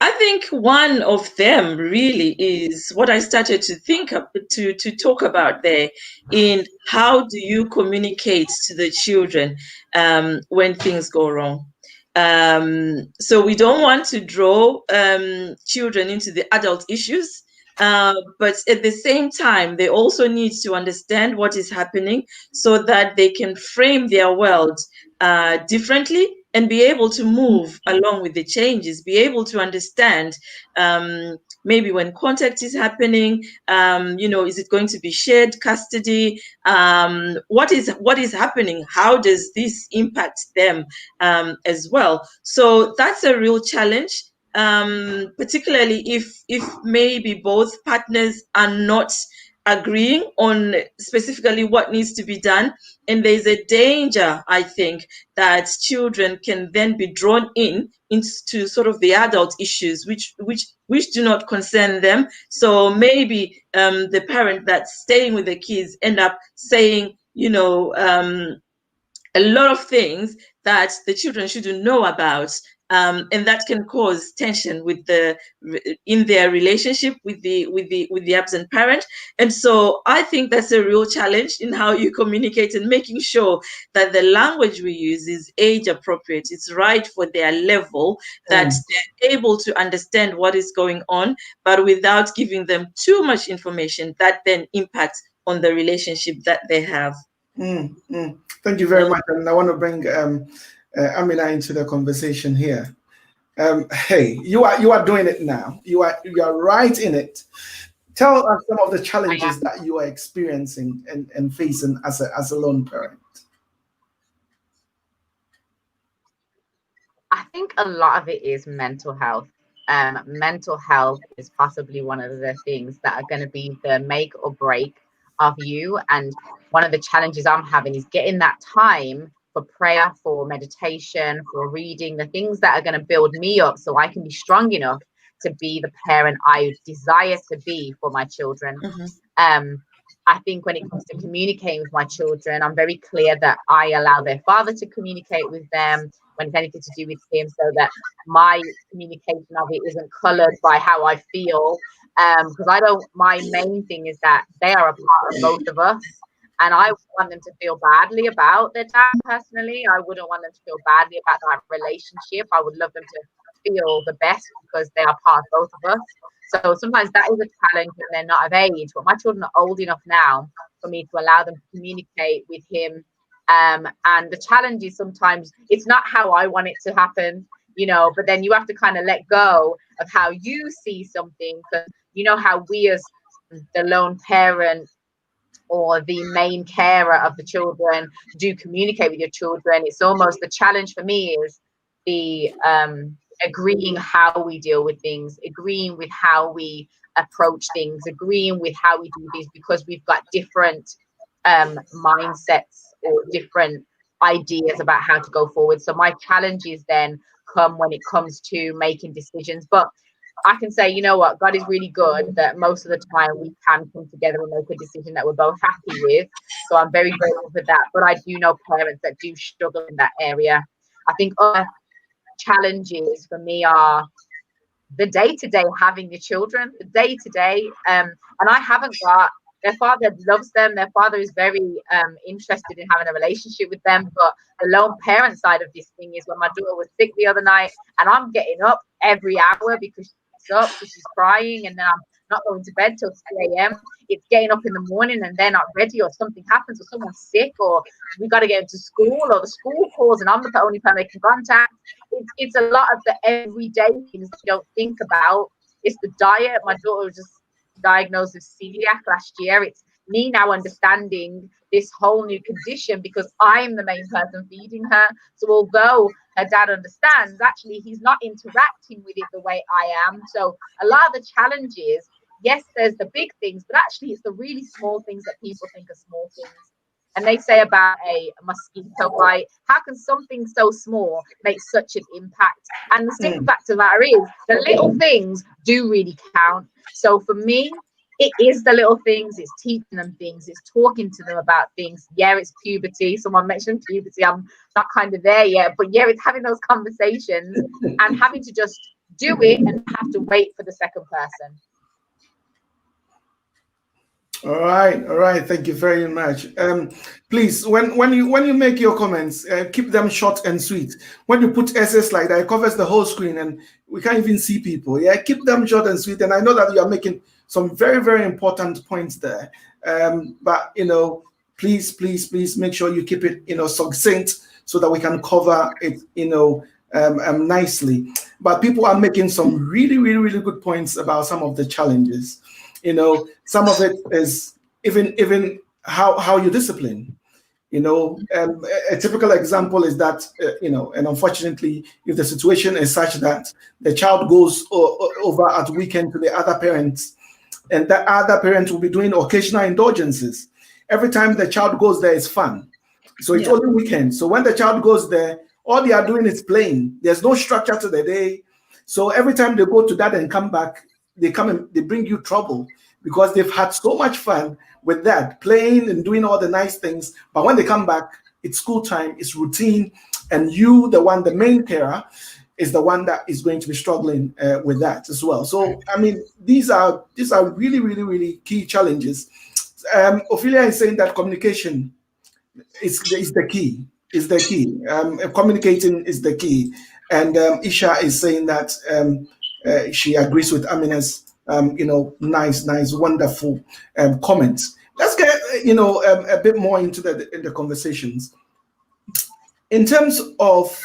I think one of them really is what I started to think of, to talk about there, in how do you communicate to the children when things go wrong. So we don't want to draw children into the adult issues, but at the same time, they also need to understand what is happening so that they can frame their world differently and be able to move along with the changes, be able to understand maybe when contact is happening, you know, is it going to be shared custody? What is happening? How does this impact them as well? So that's a real challenge. particularly if maybe both partners are not agreeing on specifically what needs to be done. And there's a danger, I think, that children can then be drawn into sort of the adult issues which do not concern them. So maybe the parent that's staying with the kids end up saying, a lot of things that the children shouldn't know about, and that can cause tension in their relationship with the absent parent. And so I think that's a real challenge in how you communicate and making sure that the language we use is age appropriate. It's right for their level, that they're able to understand what is going on, but without giving them too much information that then impacts on the relationship that they have. Thank you very much. And I want to bring Amina into the conversation here. Hey, you are doing it now. You are right in it. Tell us some of the challenges that you are experiencing and facing as a lone parent. I think a lot of it is mental health. Mental health is possibly one of the things that are going to be the make or break of you. And one of the challenges I'm having is getting that time for prayer, for meditation, for reading, the things that are going to build me up so I can be strong enough to be the parent I desire to be for my children. I think when it comes to communicating with my children, I'm very clear that I allow their father to communicate with them when it's anything to do with him, so that my communication of it isn't colored by how I feel. Because my main thing is that they are a part of both of us. And I want them to feel badly about their dad personally. I wouldn't want them to feel badly about that relationship. I would love them to feel the best because they are part of both of us. So sometimes that is a challenge when they're not of age. But my children are old enough now for me to allow them to communicate with him. And the challenge is sometimes it's not how I want it to happen, but then you have to kind of let go of how you see something. Because how we as the lone parent or the main carer of the children do communicate with your children. It's almost the challenge for me is the agreeing how we deal with things, agreeing with how we approach things, agreeing with how we do things, because we've got different mindsets or different ideas about how to go forward. So my challenges then come when it comes to making decisions. But I can say, you know what, God is really good that most of the time we can come together and make a decision that we're both happy with. So I'm very grateful for that. But I do know parents that do struggle in that area. I think other challenges for me are the day-to-day having your children, the day-to-day. And I haven't got, their father loves them. Their father is very interested in having a relationship with them. But the lone parent side of this thing is when my daughter was sick the other night and I'm getting up every hour because up because she's crying, and then I'm not going to bed till 3 a.m. It's getting up in the morning and they're not ready, or something happens, or someone's sick, or we got to get into school, or the school calls and I'm the only person they can contact. It's a lot of the everyday things that you don't think about. It's the diet. My daughter was just diagnosed with celiac last year. It's me now understanding this whole new condition because I'm the main person feeding her. So although her dad understands, actually he's not interacting with it the way I am. So a lot of the challenges, yes, there's the big things, but actually it's the really small things that people think are small things. And they say about a mosquito bite, how can something so small make such an impact? And the simple fact of the matter is the little things do really count. So for me, it is the little things. It's teaching them things. It's talking to them about things. Yeah, it's puberty. Someone mentioned puberty. I'm not kind of there yet. But yeah, it's having those conversations and having to just do it and have to wait for the second person. All right. Thank you very much. Please, when you make your comments, keep them short and sweet. When you put essays like that, it covers the whole screen and we can't even see people. Yeah, keep them short and sweet. And I know that you are making some very, very important points there. But please make sure you keep it succinct so that we can cover it nicely. But people are making some really, really, really good points about some of the challenges. Some of it is even how you discipline. A typical example is that, and unfortunately, if the situation is such that the child goes over at weekend to the other parents, and that other parent will be doing occasional indulgences. Every time the child goes there, it's fun. So it's only weekend. So when the child goes there, all they are doing is playing. There's no structure to the day. So every time they go to that and come back, they bring you trouble because they've had so much fun with that, playing and doing all the nice things. But when they come back, it's school time, it's routine, and you, the main carer, is the one that is going to be struggling with that as well. So, I mean, these are really, really, really key challenges. Ophelia is saying that communication is the key. Communicating is the key. And Isha is saying that she agrees with Amina's, nice, wonderful comments. Let's get, a bit more into the conversations. In terms of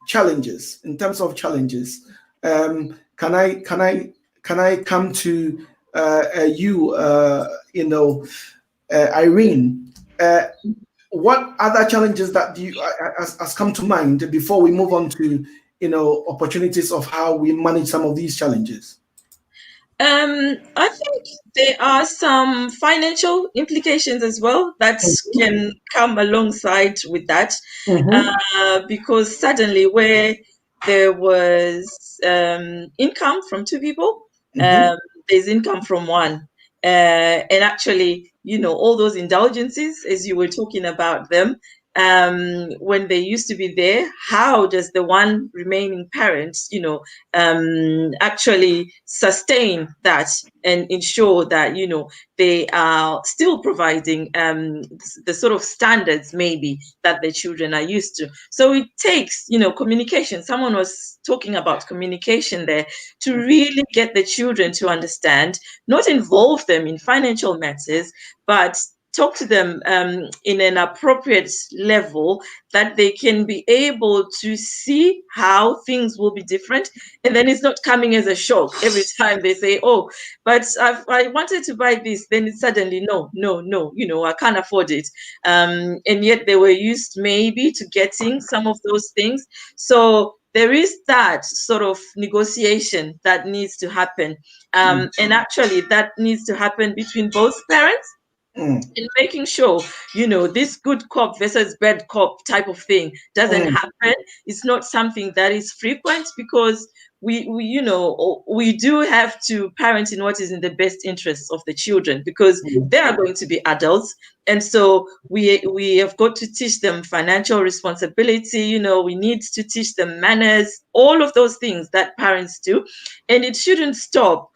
challenges, can I come to you, Irene? What other challenges that has come to mind before we move on to opportunities of how we manage some of these challenges? I think there are some financial implications as well that can come alongside with that, because suddenly where there was income from two people, there's income from one. And actually, all those indulgences, as you were talking about them, when they used to be there, how does the one remaining parent, actually sustain that and ensure that, they are still providing the sort of standards maybe that the children are used to. So it takes, communication. Someone was talking about communication there to really get the children to understand, not involve them in financial matters, but talk to them in an appropriate level that they can be able to see how things will be different. And then it's not coming as a shock every time they say, oh, but I wanted to buy this. Then it's suddenly, no, I can't afford it. And yet they were used maybe to getting some of those things. So there is that sort of negotiation that needs to happen. And actually that needs to happen between both parents. In making sure, this good cop versus bad cop type of thing doesn't happen. It's not something that is frequent because we do have to parent in what is in the best interests of the children, because they are going to be adults. And so we have got to teach them financial responsibility. We need to teach them manners, all of those things that parents do. And it shouldn't stop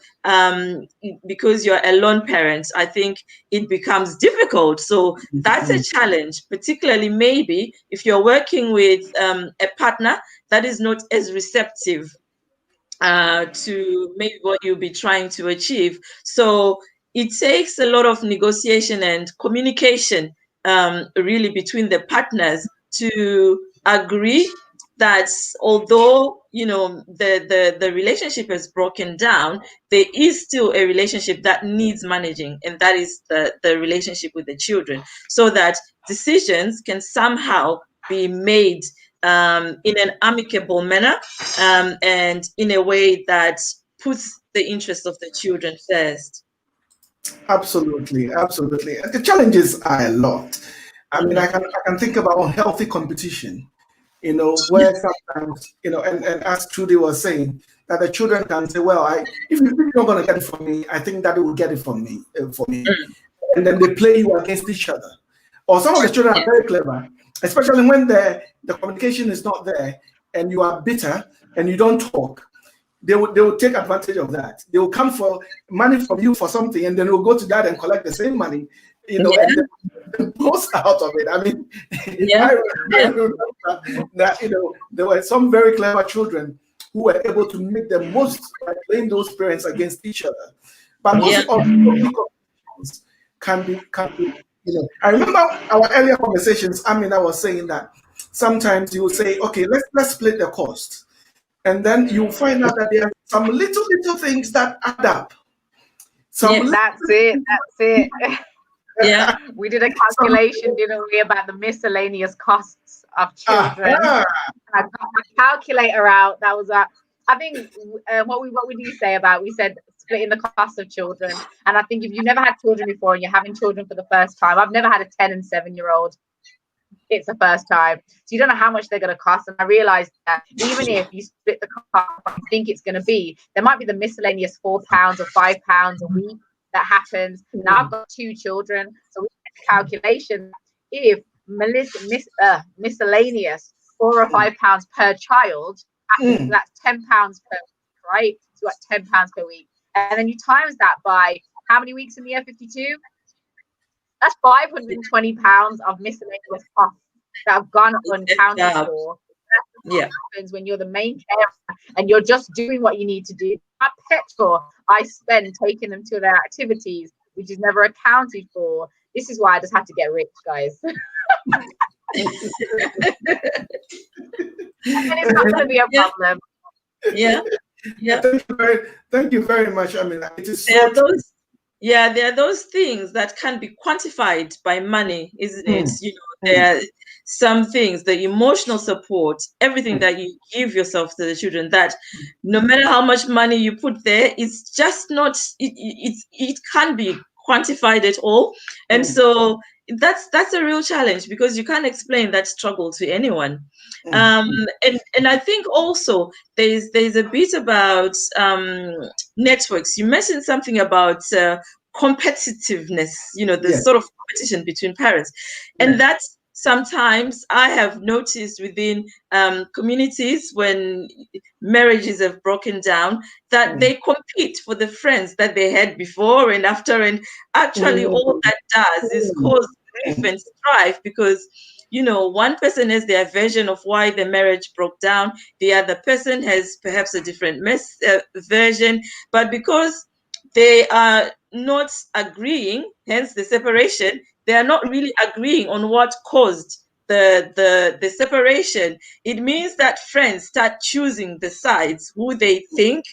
because you're a lone parent. I think it becomes difficult. So that's a challenge, particularly maybe if you're working with a partner that is not as receptive to maybe what you'll be trying to achieve. So it takes a lot of negotiation and communication really between the partners to agree that although the relationship has broken down, there is still a relationship that needs managing, and that is the relationship with the children, so that decisions can somehow be made in an amicable manner and in a way that puts the interest of the children first. Absolutely. The challenges are a lot. I mean, I can think about unhealthy competition, where sometimes, and as Trudy was saying, that the children can say, well, if you're not going to get it from me, I think that will get it from me, And then they play you against each other. Or some of the children are very clever, especially when the communication is not there and you are bitter and you don't talk. They will take advantage of that. They will come for money from you for something, and then we'll go to that and collect the same money, and then post out of it. I mean, I remember that there were some very clever children who were able to make the most by playing those parents against each other. But most of the can be. I remember our earlier conversations. Amina was saying that sometimes you will say, okay, let's split the cost. And then you find out that there are some little things that add up. That's it. Yeah. We did a calculation, didn't we, about the miscellaneous costs of children. I got my calculator out. That was I think what would you say about, we said splitting the cost of children. And I think if you've never had children before and you're having children for the first time, I've never had a 10 and 7-year-old. It's the first time, so you don't know how much they're going to cost. And I realized that even if you split the cost, I think it's going to be, there might be the miscellaneous £4 or £5 a week that happens. Now I've got 2 children, so we make a calculation. If miscellaneous £4 or £5 per child, that's £10 per week, right? So that's £10 per week, and then you times that by how many weeks in the year? 52. That's £520 of miscellaneous costs that have gone uncounted for. That's what happens when you're the main carer and you're just doing what you need to do. My petrol I spend taking them to their activities, which is never accounted for. This is why I just had to get rich, guys. And it's not going to be a problem. Yeah. Thank you very much. I mean, it is there are those things that can be quantified by money, isn't it? You know, there are some things, the emotional support, everything that you give yourself to the children, that no matter how much money you put there, it's just not, it can't be quantified at all. And so that's a real challenge, because you can't explain that struggle to anyone. And I think also there's a bit about networks. You mentioned something about competitiveness, you know, the sort of competition between parents, and that's sometimes I have noticed within communities when marriages have broken down, that they compete for the friends that they had before and after, and actually all that does is cause grief and strife, because you know, one person has their version of why the marriage broke down, the other person has perhaps a different version, but because they are not agreeing, hence the separation, they are not really agreeing on what caused the separation. It means that friends start choosing the sides, who they think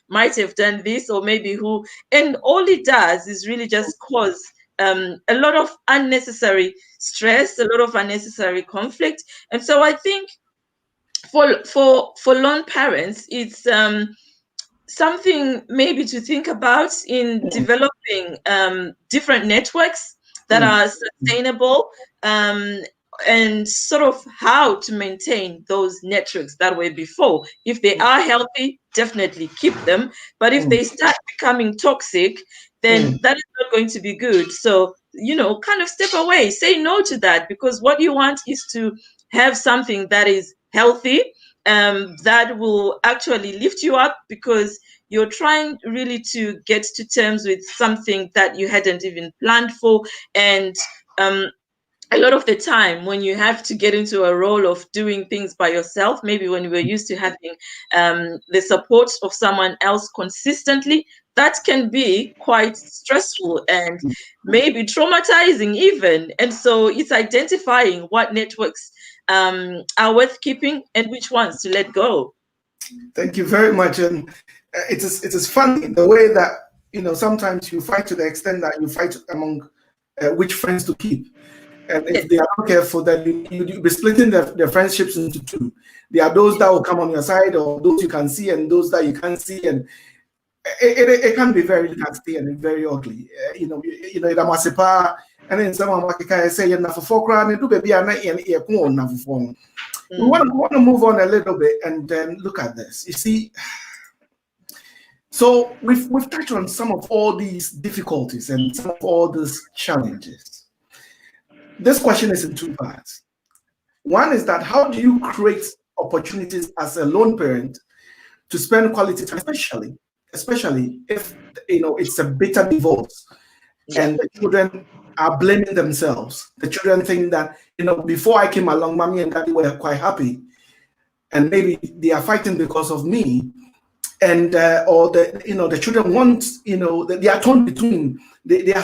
might have done this, or maybe who, and all it does is really just cause a lot of unnecessary stress, a lot of unnecessary conflict. And so I think for lone parents, it's something maybe to think about in developing different networks that are sustainable, and sort of how to maintain those networks that were before. If they are healthy, definitely keep them. But if they start becoming toxic, then that is not going to be good. So, you know, kind of step away, say no to that, because what you want is to have something that is healthy, that will actually lift you up, because you're trying really to get to terms with something that you hadn't even planned for. And a lot of the time when you have to get into a role of doing things by yourself, maybe when you were used to having the support of someone else consistently, that can be quite stressful and maybe traumatizing even. And so it's identifying what networks are worth keeping and which ones to let go. Thank you very much. And it is funny the way that, you know, sometimes you fight to the extent that you fight among which friends to keep. And if they are not careful, then you'll be splitting their friendships into two. There are those that will come on your side, or those you can see, and those that you can't see. And it can be very nasty and very ugly. You know, it amasipa, and then someone can say, "You're not for crying, do baby, I'm not in ear corn." We want to move on a little bit and then look at this. You see, so we've touched on some of all these difficulties and some of all these challenges. This question is in two parts. One is that how do you create opportunities as a lone parent to spend quality time, especially if, you know, it's a bitter divorce and the children are blaming themselves. The children think that, you know, before I came along, mommy and daddy were quite happy, and maybe they are fighting because of me. And or the children want, you know, they are torn between, they are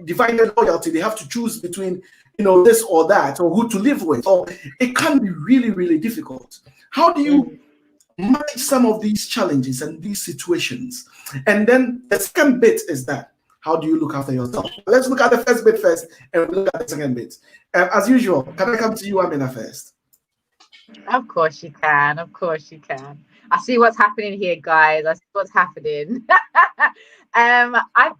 divided loyalty. They have to choose between, you know, this or that, or who to live with. Or it can be really, really difficult. How do you manage some of these challenges and these situations? And then the second bit is that, how do you look after yourself? Let's look at the first bit first, and we'll look at the second bit. As usual, can I come to you, Amina, first? Of course you can. Of course you can. I see what's happening here, guys. I see what's happening. I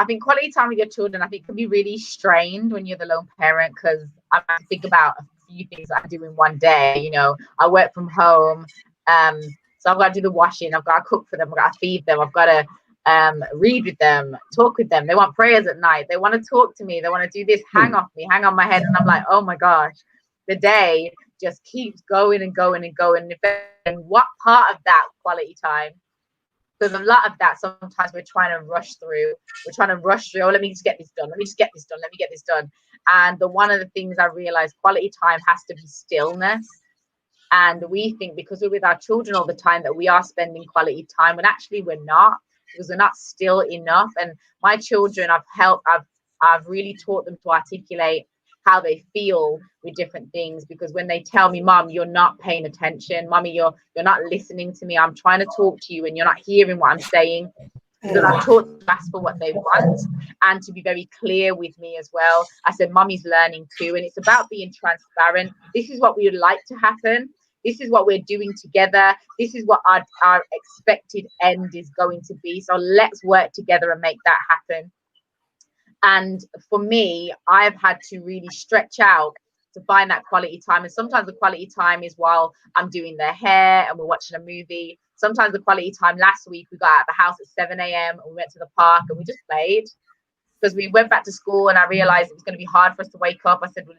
think quality time with your children, I think, can be really strained when you're the lone parent, because I have to think about a few things that I do in one day. You know, I work from home, so I've got to do the washing, I've got to cook for them, I've got to feed them, I've got to read with them, talk with them. They want prayers at night, they want to talk to me, they want to do this, hang off me, hang on my head, and I'm like, oh my gosh, the day just keeps going and going and going. And what part of that quality time? Because a lot of that, sometimes we're trying to rush through. Oh, let me just get this done. Let me just get this done. Let me get this done. And one of the things I realized, quality time has to be stillness. And we think because we're with our children all the time that we are spending quality time, when actually we're not, because we're not still enough. And my children, I've really taught them to articulate how they feel with different things, because when they tell me, Mom, you're not paying attention, Mommy, you're not listening to me, I'm trying to talk to you and you're not hearing what I'm saying, because I've taught them to ask for what they want and to be very clear with me as well. I said, Mommy's learning too, and it's about being transparent. This is what we would like to happen, this is what we're doing together, this is what our expected end is going to be, so let's work together and make that happen. And for me, I've had to really stretch out to find that quality time. And sometimes the quality time is while I'm doing their hair and we're watching a movie. Sometimes the quality time, last week, we got out of the house at 7 a.m. and we went to the park and we just played. Because we went back to school and I realized it was going to be hard for us to wake up. I said, we're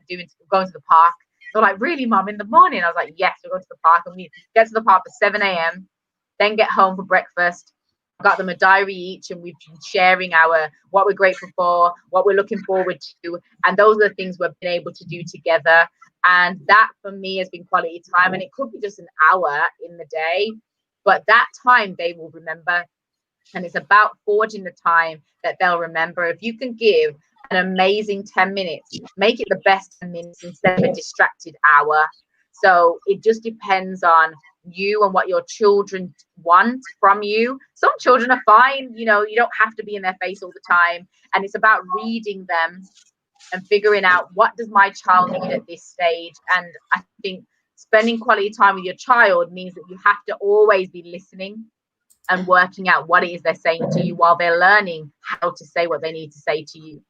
going to the park. They're like, really, Mum, in the morning? I was like, yes, we're going to the park. And we get to the park at 7 a.m., then get home for breakfast. Got them a diary each, and we've been sharing what we're grateful for, what we're looking forward to, and those are the things we've been able to do together. And that for me has been quality time. And it could be just an hour in the day, but that time they will remember. And it's about forging the time that they'll remember. If you can give an amazing 10 minutes, make it the best 10 minutes instead of a distracted hour. So it just depends on you and what your children want from you. Some children are fine, you know, you don't have to be in their face all the time, and it's about reading them and figuring out, what does my child need at this stage? And I think spending quality time with your child means that you have to always be listening and working out what it is they're saying to you while they're learning how to say what they need to say to you.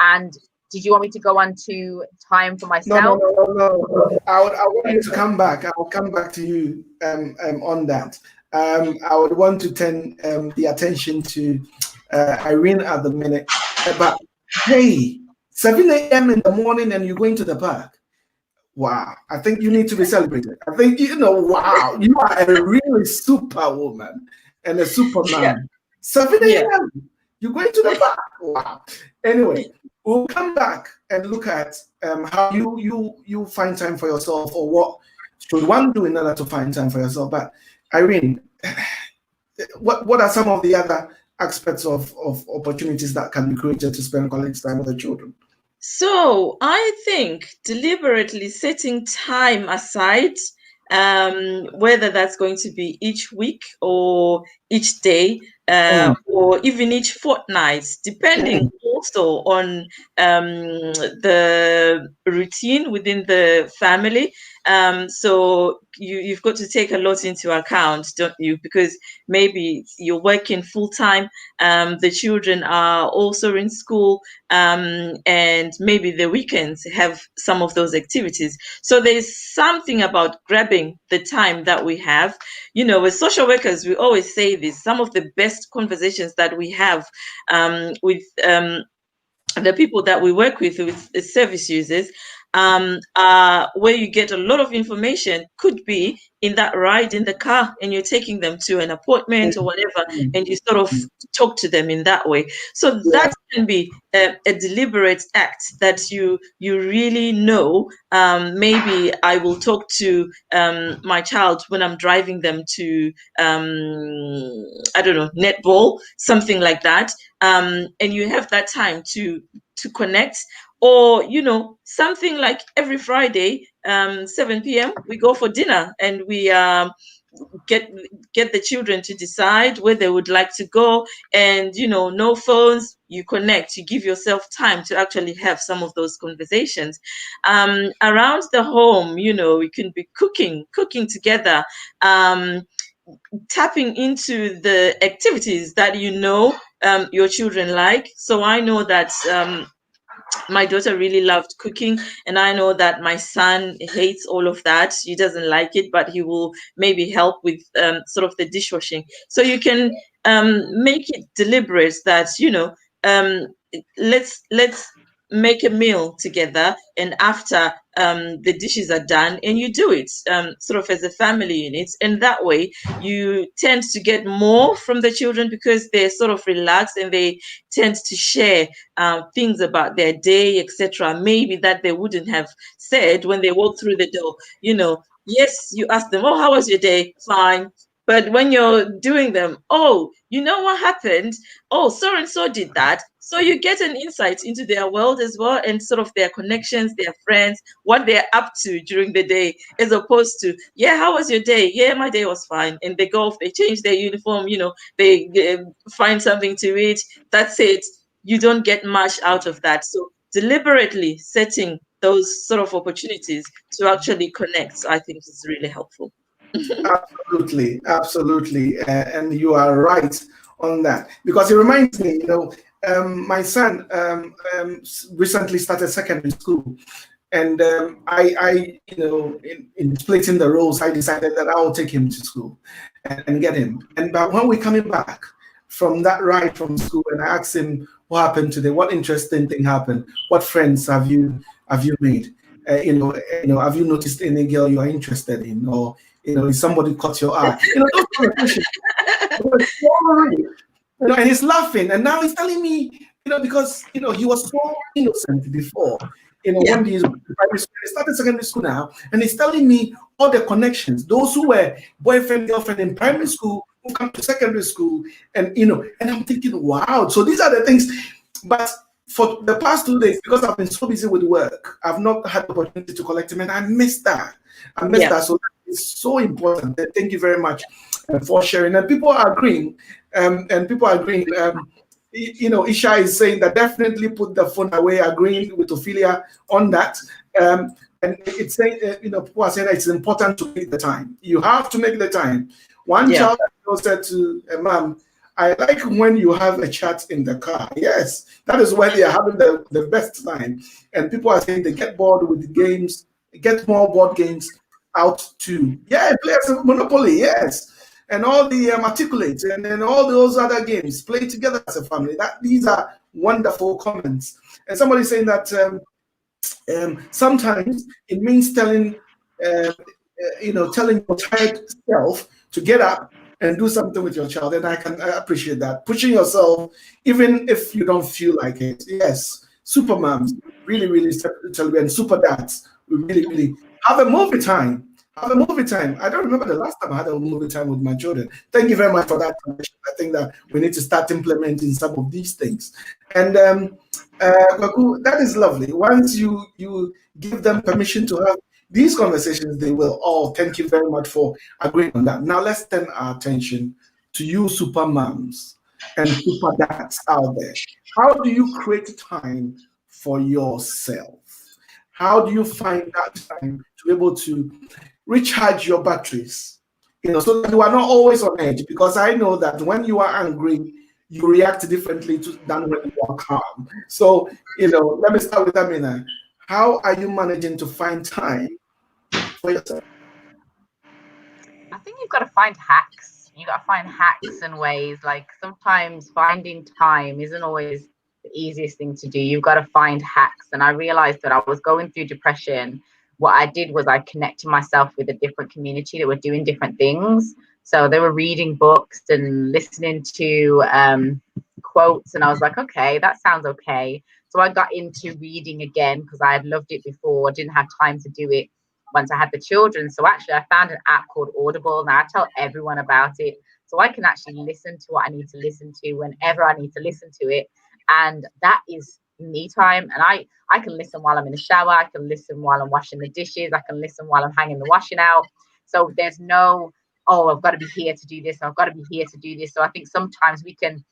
And did you want me to go on to time for myself? No. I want you to come back. I will come back to you on that. I would want to turn the attention to Irene at the minute. But hey, 7 a.m. in the morning and you're going to the park. Wow. I think you need to be celebrated. I think, wow, you are a really superwoman and a superman. Yeah. 7 a.m. You're going to the park. Wow. Anyway, we'll come back and look at how you find time for yourself, or what should one do in order to find time for yourself. But Irene, what are some of the other aspects of opportunities that can be created to spend quality time with the children? So I think deliberately setting time aside, whether that's going to be each week or each day, or even each fortnight, depending also on the routine within the family. So you've got to take a lot into account, don't you? Because maybe you're working full time, the children are also in school, and maybe the weekends have some of those activities. So there's something about grabbing the time that we have. You know, as social workers, we always say this, some of the best conversations that we have with the people that we work with service users, where you get a lot of information, could be in that ride in the car and you're taking them to an appointment or whatever, and you sort of talk to them in that way. So that can be a deliberate act that you really know. Maybe I will talk to my child when I'm driving them to I don't know, netball, something like that, and you have that time to connect. Or, you know, something like every Friday, 7 p.m., we go for dinner and we get the children to decide where they would like to go, and no phones. You connect, you give yourself time to actually have some of those conversations. Around the home, we can be cooking together, tapping into the activities that your children like. So I know that my daughter really loved cooking, and I know that my son hates all of that. He doesn't like it, but he will maybe help with sort of the dishwashing. So you can make it deliberate that um, let's make a meal together, and after the dishes are done, and you do it sort of as a family unit, and that way you tend to get more from the children because they're sort of relaxed, and they tend to share things about their day, etc. Maybe that they wouldn't have said when they walk through the door. Yes, you ask them, "Oh, how was your day?" Fine. But when you're doing them, "Oh, you know what happened? Oh, so and so did that." So you get an insight into their world as well, and sort of their connections, their friends, what they're up to during the day, as opposed to, "Yeah, how was your day?" "Yeah, my day was fine." And they go off, they change their uniform, they find something to eat. That's it. You don't get much out of that. So deliberately setting those sort of opportunities to actually connect, I think, is really helpful. Absolutely, absolutely, and you are right on that, because it reminds me, my son recently started secondary school, and in splitting the roles, I decided that I will take him to school and get him. And but when we're coming back from that ride from school, and I asked him what happened today, what interesting thing happened, what friends have you made, have you noticed any girl you are interested in, or is somebody caught your eye, those conversations were so rich. And he's laughing, and now he's telling me, because he was so innocent before. Yeah. When he's in primary school, he started secondary school now, and he's telling me all the connections, those who were boyfriend, girlfriend in primary school, who come to secondary school, and and I'm thinking, wow. So these are the things. But for the past 2 days, because I've been so busy with work, I've not had the opportunity to collect him, and I missed that. Yeah. So it's so important. Thank you very much for sharing. And people are agreeing. Isha is saying that definitely put the phone away, agreeing with Ophelia on that. And it's saying, people are saying that it's important to make the time. You have to make the time. One Yeah. child said to a mom, "I like when you have a chat in the car." Yes, that is when they are having the best time. And people are saying they get bored with the games, get more board games out too. Yeah, play some Monopoly, yes. And all the articulate and all those other games, play together as a family. These are wonderful comments. And somebody saying that sometimes it means telling your tired self to get up and do something with your child. And I can appreciate that. Pushing yourself, even if you don't feel like it. Yes, super moms, really, really tell you, and super dads, we really, really have a movie time. Have a movie time. I don't remember the last time I had a movie time with my children. Thank you very much for that. I think that we need to start implementing some of these things. And Kwaku, that is lovely. Once you give them permission to have these conversations, they will. Oh, thank you very much for agreeing on that. Now let's turn our attention to you, super moms and super dads out there. How do you create time for yourself? How do you find that time to be able to recharge your batteries? So that you are not always on edge, because I know that when you are angry, you react differently than when you are calm. So, let me start with Amina. How are you managing to find time for yourself? I think you've got to find hacks. You got to find hacks and ways. Like sometimes finding time isn't always the easiest thing to do. You've got to find hacks. And I realized that I was going through depression. What I did was I connected myself with a different community that were doing different things. So they were reading books and listening to quotes. And I was like, okay, that sounds okay. So I got into reading again because I had loved it before. I didn't have time to do it once I had the children. So actually I found an app called Audible. Now I tell everyone about it. So I can actually listen to what I need to listen to whenever I need to listen to it. And that is me time. And I can listen while I'm in the shower. I can listen while I'm washing the dishes. I can listen while I'm hanging the washing out. So there's no oh, I've got to be here to do this, I've got to be here to do this. So I think sometimes we can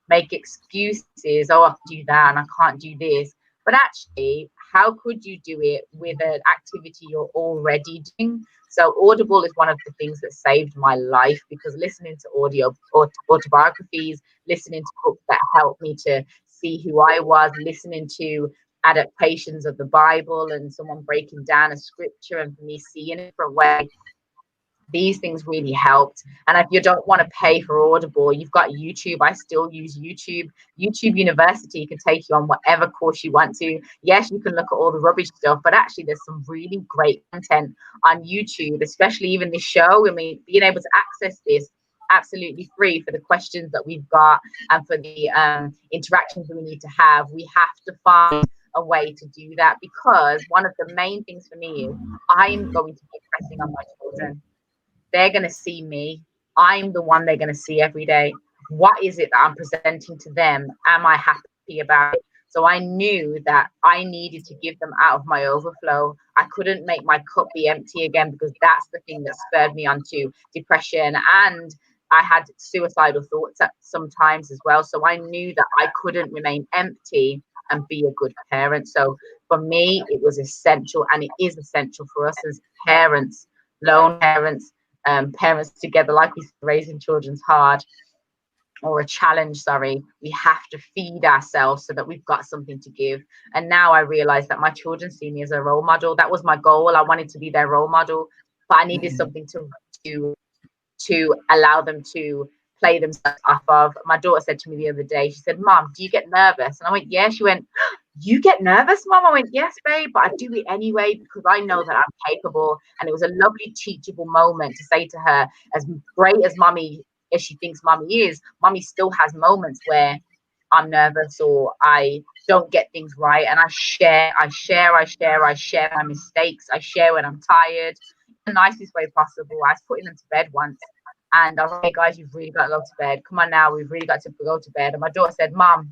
make excuses, oh, I can do that and I can't do this. But actually, how could you do it with an activity you're already doing? So Audible is one of the things that saved my life, because listening to audio or autobiographies, listening to books that helped me to see who I was, listening to adaptations of the Bible and someone breaking down a scripture and for me seeing it from way, these things really helped. And if you don't want to pay for Audible, you've got YouTube. I still use YouTube. YouTube University can take you on whatever course you want to. Yes, you can look at all the rubbish stuff, but actually there's some really great content on YouTube, especially even this show. I mean, being able to access this absolutely free for the questions that we've got and for the interactions that we need to have. We have to find a way to do that, because one of the main things for me is I'm going to be pressing on my children. They're going to see me. I'm the one they're going to see every day. What is it that I'm presenting to them? Am I happy about it? So I knew that I needed to give them out of my overflow. I couldn't make my cup be empty again, because that's the thing that spurred me onto depression. And I had suicidal thoughts at sometimes as well. So I knew that I couldn't remain empty and be a good parent. So for me, it was essential, and it is essential for us as parents, lone parents, parents together, like we raising children's hard, or a challenge, sorry, we have to feed ourselves so that we've got something to give. And now I realize that my children see me as a role model. That was my goal. I wanted to be their role model, but I needed something to allow them to play themselves off of. My daughter said to me the other day, she said, Mom, do you get nervous? And I went, yeah. She went, you get nervous, Mom? I went, yes, babe, but I do it anyway, because I know that I'm capable. And it was a lovely teachable moment to say to her, as great as Mommy, as she thinks Mommy is, Mommy still has moments where I'm nervous or I don't get things right. And I share my mistakes. I share when I'm tired, the nicest way possible. I was putting them to bed once, and I was like, hey guys, you've really got to go to bed. Come on now, we've really got to go to bed. And my daughter said, Mom,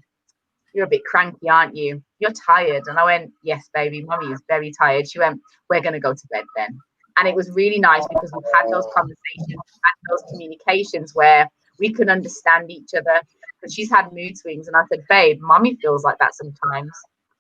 you're a bit cranky, aren't you? You're tired. And I went, yes, baby, Mommy is very tired. She went, we're going to go to bed then. And it was really nice, because we've had those conversations, had those communications where we can understand each other. Because she's had mood swings, and I said, babe, Mommy feels like that sometimes.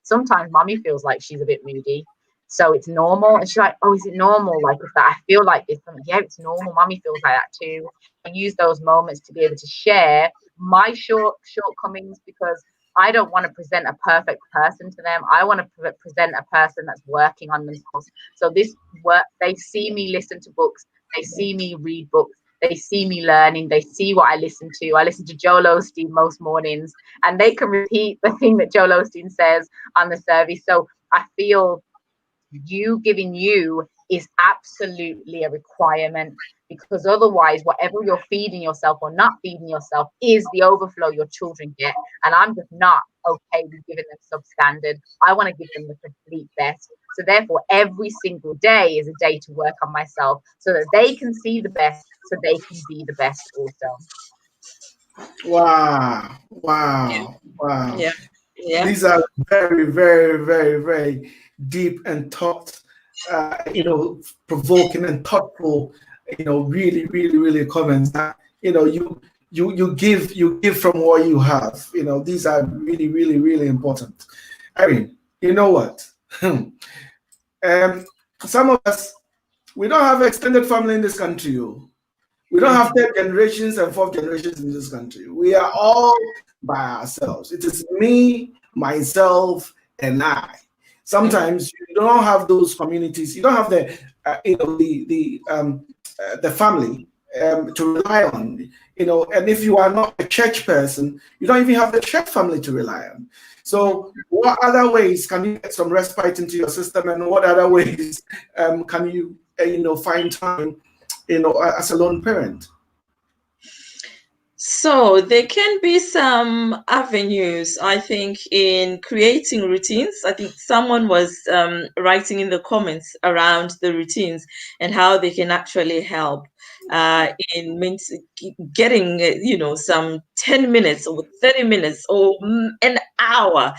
Sometimes Mommy feels like she's a bit moody. So it's normal. And she's like, oh, is it normal? Like, if that I feel like this, I'm like, yeah, it's normal. Mommy feels like that too. I use those moments to be able to share my shortcomings, because I don't want to present a perfect person to them. I want to present a person that's working on themselves. So this work, they see me listen to books. They see me read books. They see me learning. They see what I listen to. I listen to Joel Osteen most mornings, and they can repeat the thing that Joel Osteen says on the service. So I feel you giving you is absolutely a requirement, because otherwise whatever you're feeding yourself or not feeding yourself is the overflow your children get. And I'm just not okay with giving them substandard. I want to give them the complete best. So therefore every single day is a day to work on myself, so that they can see the best, so they can be the best also. Wow. Yeah. These are very, very, very, very deep and provoking and thoughtful, really, really, really comments that, you give from what you have. These are really, really, really important. I mean, you know what? Some of us, we don't have extended family in this country. We don't have third generations and fourth generations in this country. We are all by ourselves. It is me, myself, and I. Sometimes you don't have those communities. You don't have the family to rely on. And if you are not a church person, you don't even have the church family to rely on. So what other ways can you get some respite into your system, and what other ways can you find time as a lone parent? So there can be some avenues, I think, in creating routines. I think someone was writing in the comments around the routines and how they can actually help in getting, some 10 minutes or 30 minutes or an hour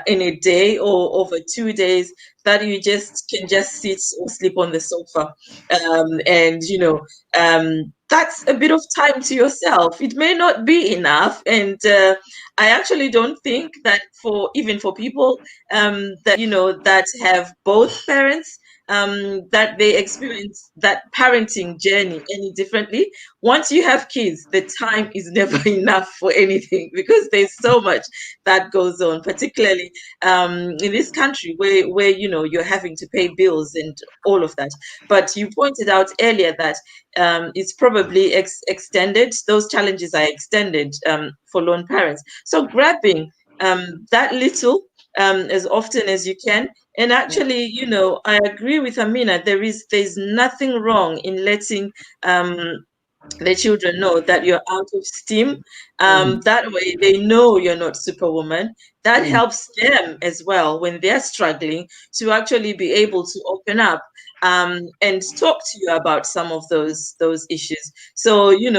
in a day or over 2 days that you can just sit or sleep on the sofa. And, that's a bit of time to yourself. It may not be enough. And I actually don't think that even for people that have both parents, that they experience that parenting journey any differently. Once you have kids, the time is never enough for anything because there's so much that goes on, particularly in this country where you're having to pay bills and all of that. But you pointed out earlier that it's probably extended. Those challenges are extended for lone parents. So grabbing that little as often as you can. And actually, I agree with Amina. There's nothing wrong in letting the children know that you're out of steam. That way they know you're not Superwoman. That helps them as well when they're struggling to actually be able to open up and talk to you about some of those issues. So, you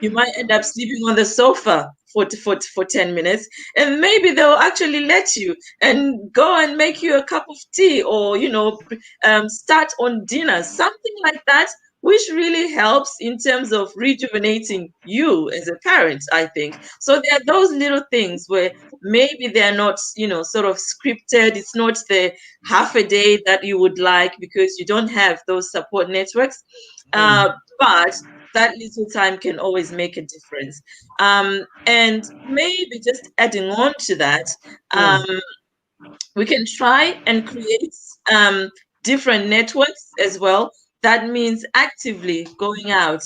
might end up sleeping on the sofa for 10 minutes, and maybe they'll actually let you and go and make you a cup of tea or, start on dinner, something like that, which really helps in terms of rejuvenating you as a parent, I think. So there are those little things where maybe they're not, sort of scripted. It's not the half a day that you would like because you don't have those support networks. But that little time can always make a difference. And maybe just adding on to that, we can try and create different networks as well. That means actively going out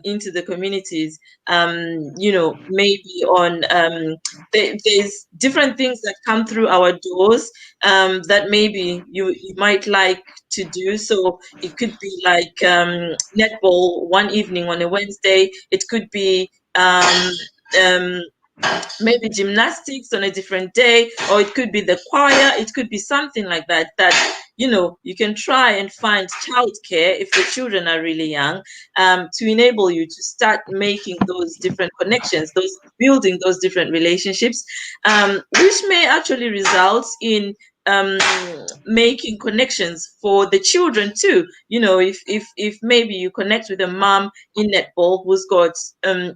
into the communities, maybe on there's different things that come through our doors that maybe you might like to do. So it could be like netball one evening on a Wednesday. It could be maybe gymnastics on a different day, or it could be the choir. It could be something like that you can try and find childcare if the children are really young, to enable you to start making those different connections, building those different relationships, which may actually result in making connections for the children too. If maybe you connect with a mom in netball who's got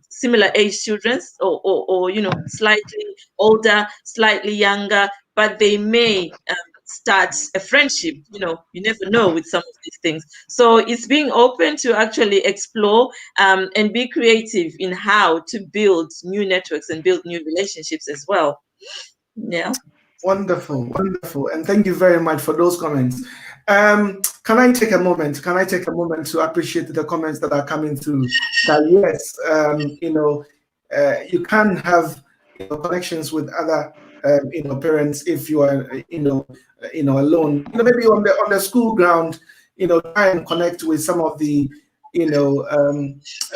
similar age children, or slightly older, slightly younger, but they may start a friendship. You never know with some of these things. So it's being open to actually explore and be creative in how to build new networks and build new relationships as well. Yeah. Wonderful. And thank you very much for those comments. Can I take a moment to appreciate the comments that are coming through? That yes, you can have connections with other parents if you are alone. Maybe on the school ground, try and connect with some of the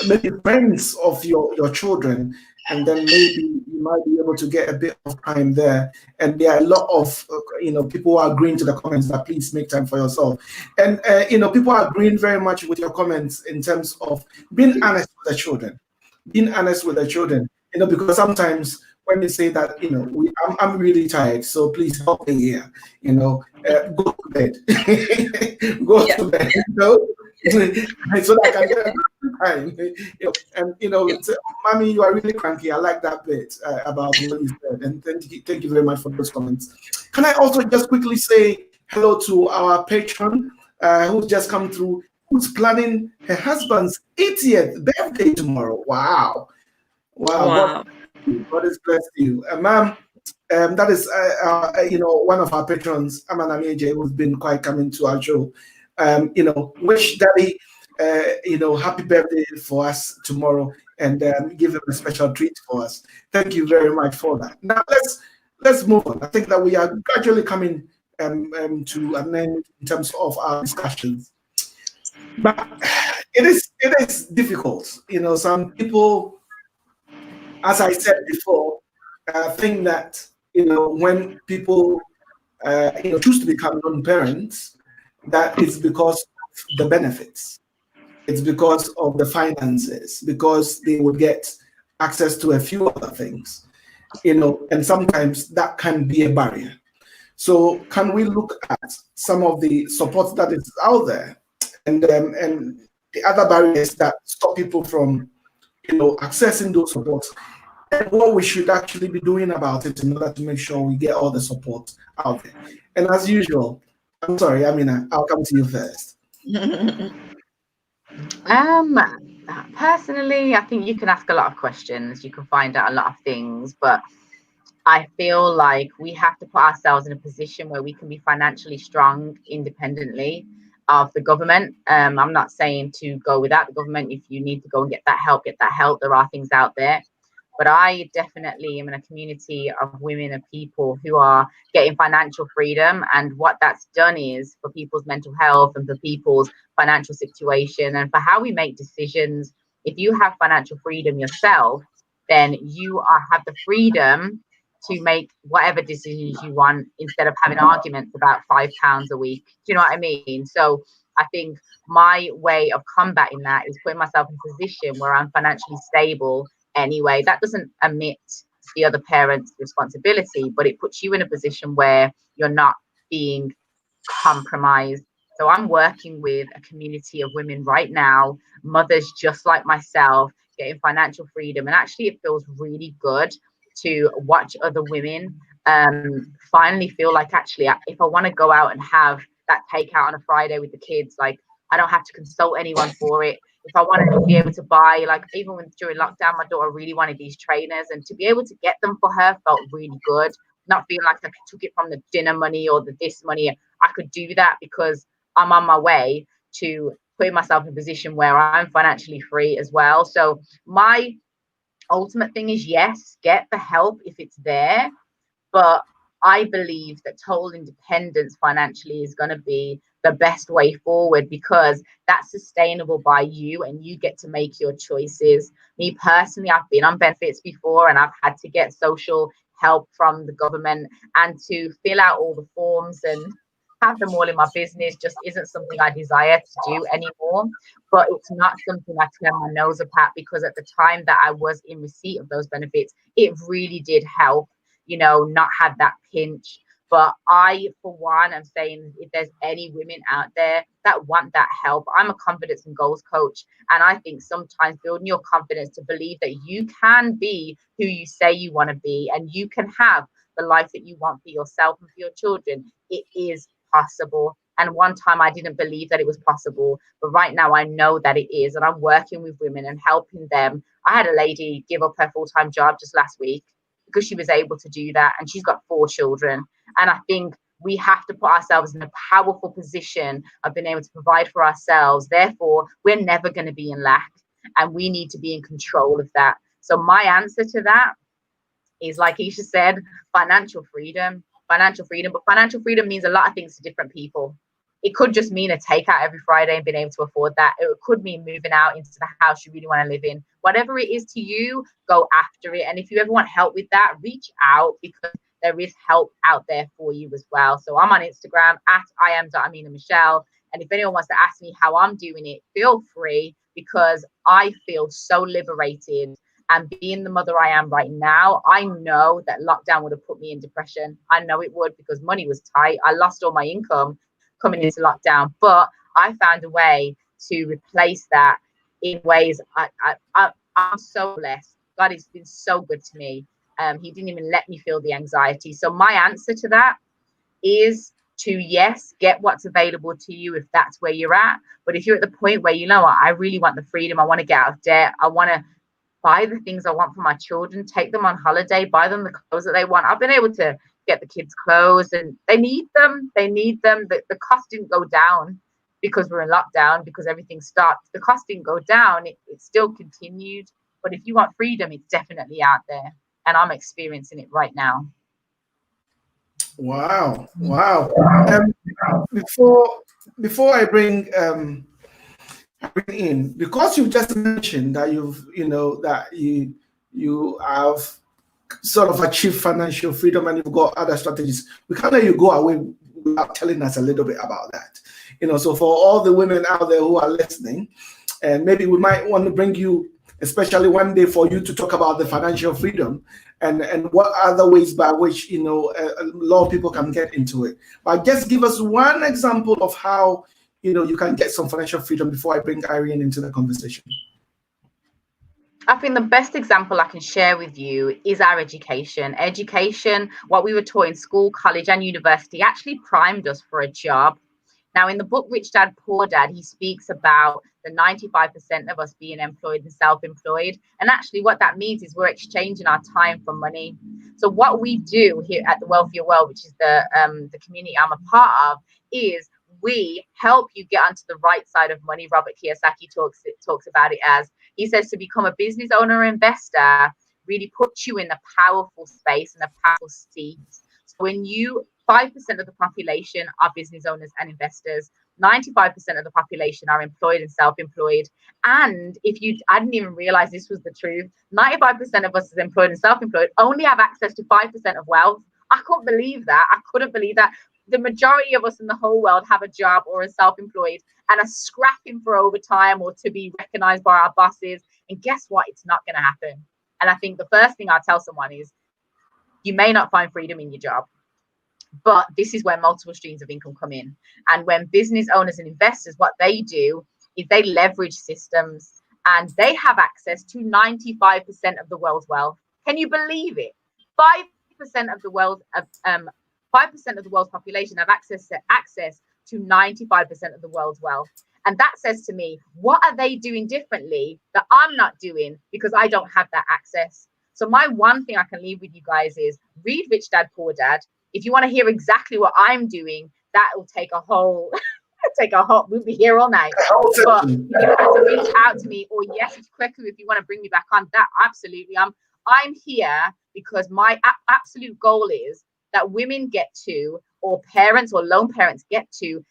maybe friends of your children, and then maybe you might be able to get a bit of time there. And there are a lot of people who are agreeing to the comments that please make time for yourself. And people are agreeing very much with your comments in terms of being honest with the children. Because sometimes when they say that, I'm really tired, so please help me here, go to bed. To bed, so that I can get a good time. And mommy, you are really cranky. I like that bit about what you said. And thank you very much for those comments. Can I also just quickly say hello to our patron who's just come through, who's planning her husband's 80th birthday tomorrow. Wow. God has blessed you. Ma'am, that is, one of our patrons, Amana Mieje, who's been quite coming to our show. Wish Daddy, happy birthday for us tomorrow, and give him a special treat for us. Thank you very much for that. Now let's move on. I think that we are gradually coming to an end in terms of our discussions, but it is difficult. Some people, as I said before, think that when people choose to become non-parents, that it's because of the benefits, it's because of the finances, because they would get access to a few other things, and sometimes that can be a barrier. So can we look at some of the support that is out there, and the other barriers that stop people from, accessing those supports, and what we should actually be doing about it in order to make sure we get all the support out there? And as usual, I'm sorry, Amina, I'll come to you first. Personally, I think you can ask a lot of questions. You can find out a lot of things, but I feel like we have to put ourselves in a position where we can be financially strong independently of the government. I'm not saying to go without the government. If you need to go and get that help, get that help. There are things out there. But I definitely am in a community of women and people who are getting financial freedom. And what that's done is for people's mental health and for people's financial situation and for how we make decisions. If you have financial freedom yourself, then you have the freedom to make whatever decisions you want instead of having arguments about £5 a week. Do you know what I mean? So I think my way of combating that is putting myself in a position where I'm financially stable anyway. That doesn't omit the other parent's responsibility, but it puts you in a position where you're not being compromised. So I'm working with a community of women right now, mothers just like myself, getting financial freedom. And actually it feels really good to watch other women finally feel like, actually, if I want to go out and have that takeout on a Friday with the kids, like I don't have to consult anyone for it. If I wanted to be able to buy, like even during lockdown, my daughter really wanted these trainers, and to be able to get them for her felt really good. Not feeling like I took it from the dinner money or the this money. I could do that because I'm on my way to putting myself in a position where I'm financially free as well. So my ultimate thing is, yes, get the help if it's there, but I believe that total independence financially is going to be the best way forward, because that's sustainable by you and you get to make your choices. Me personally, I've been on benefits before and I've had to get social help from the government, and to fill out all the forms and have them all in my business just isn't something I desire to do anymore. But it's not something I turn my nose up at, because at the time that I was in receipt of those benefits, it really did help, not have that pinch. But I, for one, am saying if there's any women out there that want that help, I'm a confidence and goals coach. And I think sometimes building your confidence to believe that you can be who you say you want to be, and you can have the life that you want for yourself and for your children, it is possible. And one time I didn't believe that it was possible, but right now I know that it is. And I'm working with women and helping them. I had a lady give up her full-time job just last week because she was able to do that, and she's got 4 children. And I think we have to put ourselves in a powerful position of being able to provide for ourselves. Therefore, we're never going to be in lack, and we need to be in control of that. So my answer to that is, like Isha said, financial freedom. But financial freedom means a lot of things to different people. It could just mean a takeout every Friday and being able to afford that. It could mean moving out into the house you really want to live in. Whatever it is to you, go after it. And if you ever want help with that, reach out, because there is help out there for you as well. So I'm on Instagram at iam.AminaMichelle. And if anyone wants to ask me how I'm doing it, feel free, because I feel so liberated. And being the mother I am right now, I know that lockdown would have put me in depression. I know it would, because money was tight. I lost all my income coming into lockdown, but I found a way to replace that in ways I'm so blessed. God has been so good to me. He didn't even let me feel the anxiety. So my answer to that is to, yes, get what's available to you if that's where you're at. But if you're at the point where, I really want the freedom, I want to get out of debt, I want to buy the things I want for my children, take them on holiday, buy them the clothes that they want. I've been able to get the kids clothes, and they need them. The cost didn't go down because we're in lockdown, because everything stopped. The cost didn't go down. It still continued. But if you want freedom, it's definitely out there. And I'm experiencing it right now. Wow. Before I bring in, because you just mentioned that you have sort of achieved financial freedom and you've got other strategies, we can't let you go away without telling us a little bit about that. So for all the women out there who are listening, and maybe we might want to bring you especially one day for you to talk about the financial freedom and what other ways by which, you know, a lot of people can get into it. But just give us one example of how, you know, you can get some financial freedom before I bring Irene into the conversation. I think the best example I can share with you is our education. Education, what we were taught in school, college, and university actually primed us for a job. Now, in the book Rich Dad, Poor Dad, he speaks about the 95% of us being employed and self-employed. And actually what that means is we're exchanging our time for money. So what we do here at the Wealthier World, which is the community I'm a part of, is we help you get onto the right side of money. Robert Kiyosaki talks about it as, he says, to become a business owner or investor really puts you in a powerful space and a powerful seat. So when 5% of the population are business owners and investors, 95% of the population are employed and self-employed. And I didn't even realize this was the truth. 95% of us as employed and self-employed only have access to 5% of wealth. I couldn't believe that. I couldn't believe that. The majority of us in the whole world have a job or are self-employed and are scrapping for overtime or to be recognized by our bosses. And guess what? It's not going to happen. And I think the first thing I tell someone is, you may not find freedom in your job, but this is where multiple streams of income come in. And when business owners and investors, what they do is they leverage systems and they have access to 95% of the world's wealth. Can you believe it? 5% of the world, 5% of the world's population have access to 95% of the world's wealth. And that says to me, what are they doing differently that I'm not doing because I don't have that access? So my one thing I can leave with you guys is read Rich Dad, Poor Dad. If you want to hear exactly what I'm doing, that will take a whole, we'll be here all night. But you have to reach out to me, or yes, it's Kweku, if you want to bring me back on that, absolutely. I'm here because my absolute goal is that women get to, or parents or lone parents get to,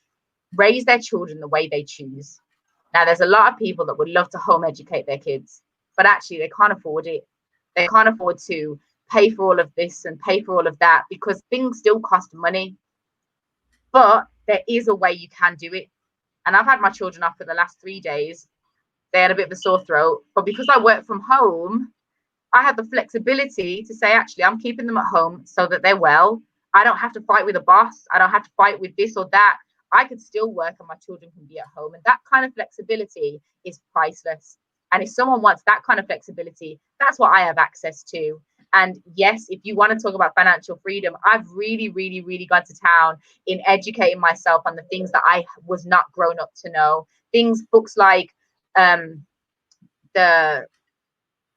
raise their children the way they choose. Now, there's a lot of people that would love to home educate their kids, but actually they can't afford it. They can't afford to pay for all of this and pay for all of that because things still cost money. But there is a way you can do it. And I've had my children up for the last 3 days. They had a bit of a sore throat, but because I work from home, I have the flexibility to say, actually, I'm keeping them at home so that they're well. I don't have to fight with a boss. I don't have to fight with this or that. I could still work and my children can be at home. And that kind of flexibility is priceless. And if someone wants that kind of flexibility, that's what I have access to. And yes, if you want to talk about financial freedom, I've really, really, really gone to town in educating myself on the things that I was not grown up to know. Books like The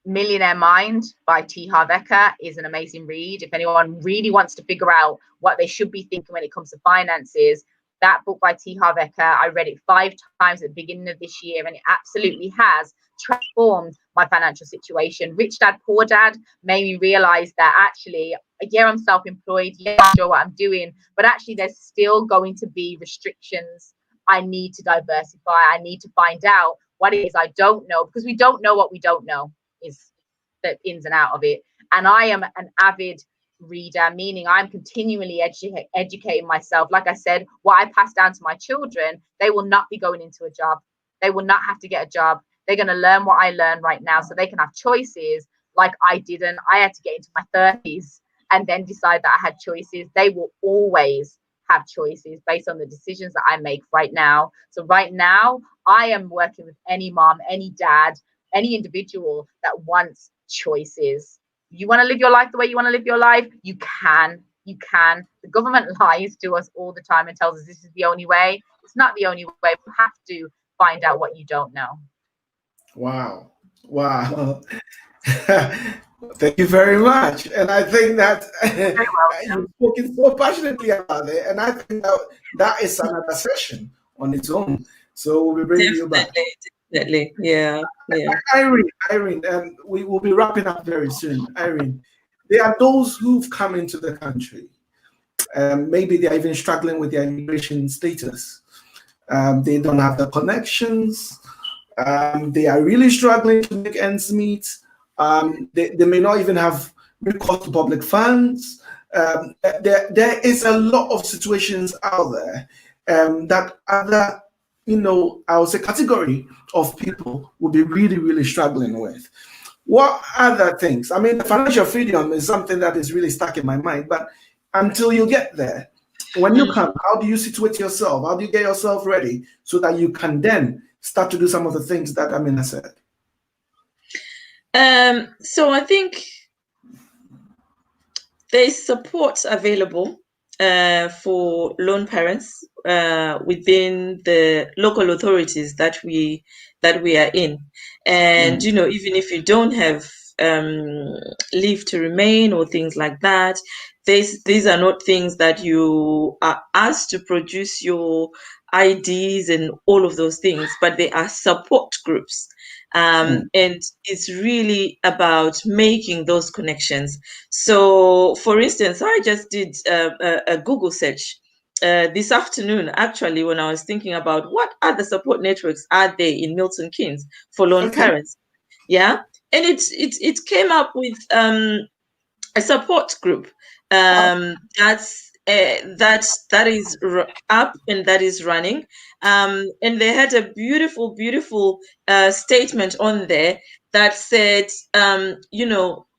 Millionaire Mind by T. Harv Eker is an amazing read. If anyone really wants to figure out what they should be thinking when it comes to finances, that book by T. Harv Eker, I read it 5 times at the beginning of this year, and it absolutely has transformed my financial situation. Rich Dad, Poor Dad made me realize that actually, yeah, I'm self-employed, yeah, I'm sure what I'm doing, but actually there's still going to be restrictions. I need to diversify. I need to find out what it is I don't know, because we don't know what we don't know is the ins and out of it. And I am an avid reader, meaning I'm continually educating myself. Like I said, what I pass down to my children, they will not be going into a job. They will not have to get a job. They're going to learn what I learned right now, so they can have choices like I didn't. I had to get into my 30s and then decide that I had choices. They will always have choices based on the decisions that I make right now. So right now, I am working with any mom, any dad, any individual that wants choices. You want to live your life the way you want to live your life? You can. You can. The government lies to us all the time and tells us this is the only way. It's not the only way. We have to find out what you don't know. Wow. Wow. Thank you very much. And I think that you've spoken so passionately about it. And I think that is another session on its own. So we'll be bringing you back. Definitely. Yeah. Irene, we will be wrapping up very soon. Irene, there are those who've come into the country. Maybe they're even struggling with their immigration status. They don't have the connections. They are really struggling to make ends meet. They may not even have recourse to public funds. There is a lot of situations out there that other I would say, category of people will be really, really struggling with. What other things? I mean, financial freedom is something that is really stuck in my mind, but until you get there, when you come, how do you situate yourself? How do you get yourself ready so that you can then start to do some of the things that Amina said? So I think there's support available for lone parents within the local authorities that we are in, and even if you don't have leave to remain or things like that, these are not things that you are asked to produce your IDs and all of those things, but they are support groups. And it's really about making those connections. So, for instance, I just did a Google search this afternoon, actually, when I was thinking about what other support networks are there in Milton Keynes for lone parents. Yeah, and it came up with a support group that is up and that is running, and they had a beautiful statement on there that said,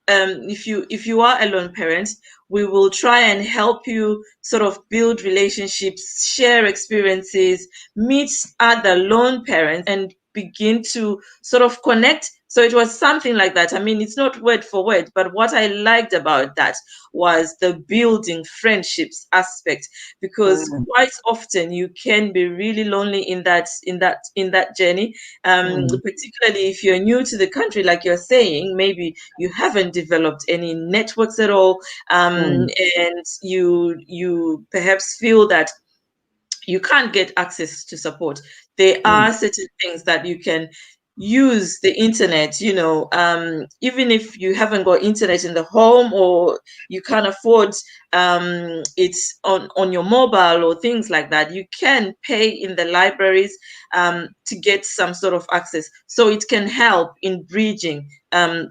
if you are a lone parent, we will try and help you sort of build relationships, share experiences, meet other lone parents, and begin to sort of connect. So it was something like that. I mean, it's not word for word, but what I liked about that was the building friendships aspect, because quite often you can be really lonely in that journey, particularly if you're new to the country, like you're saying. Maybe you haven't developed any networks at all, and you perhaps feel that you can't get access to support. There are certain things that you can use the internet, even if you haven't got internet in the home, or you can't afford it on your mobile or things like that. You can pay in the libraries to get some sort of access. So it can help in bridging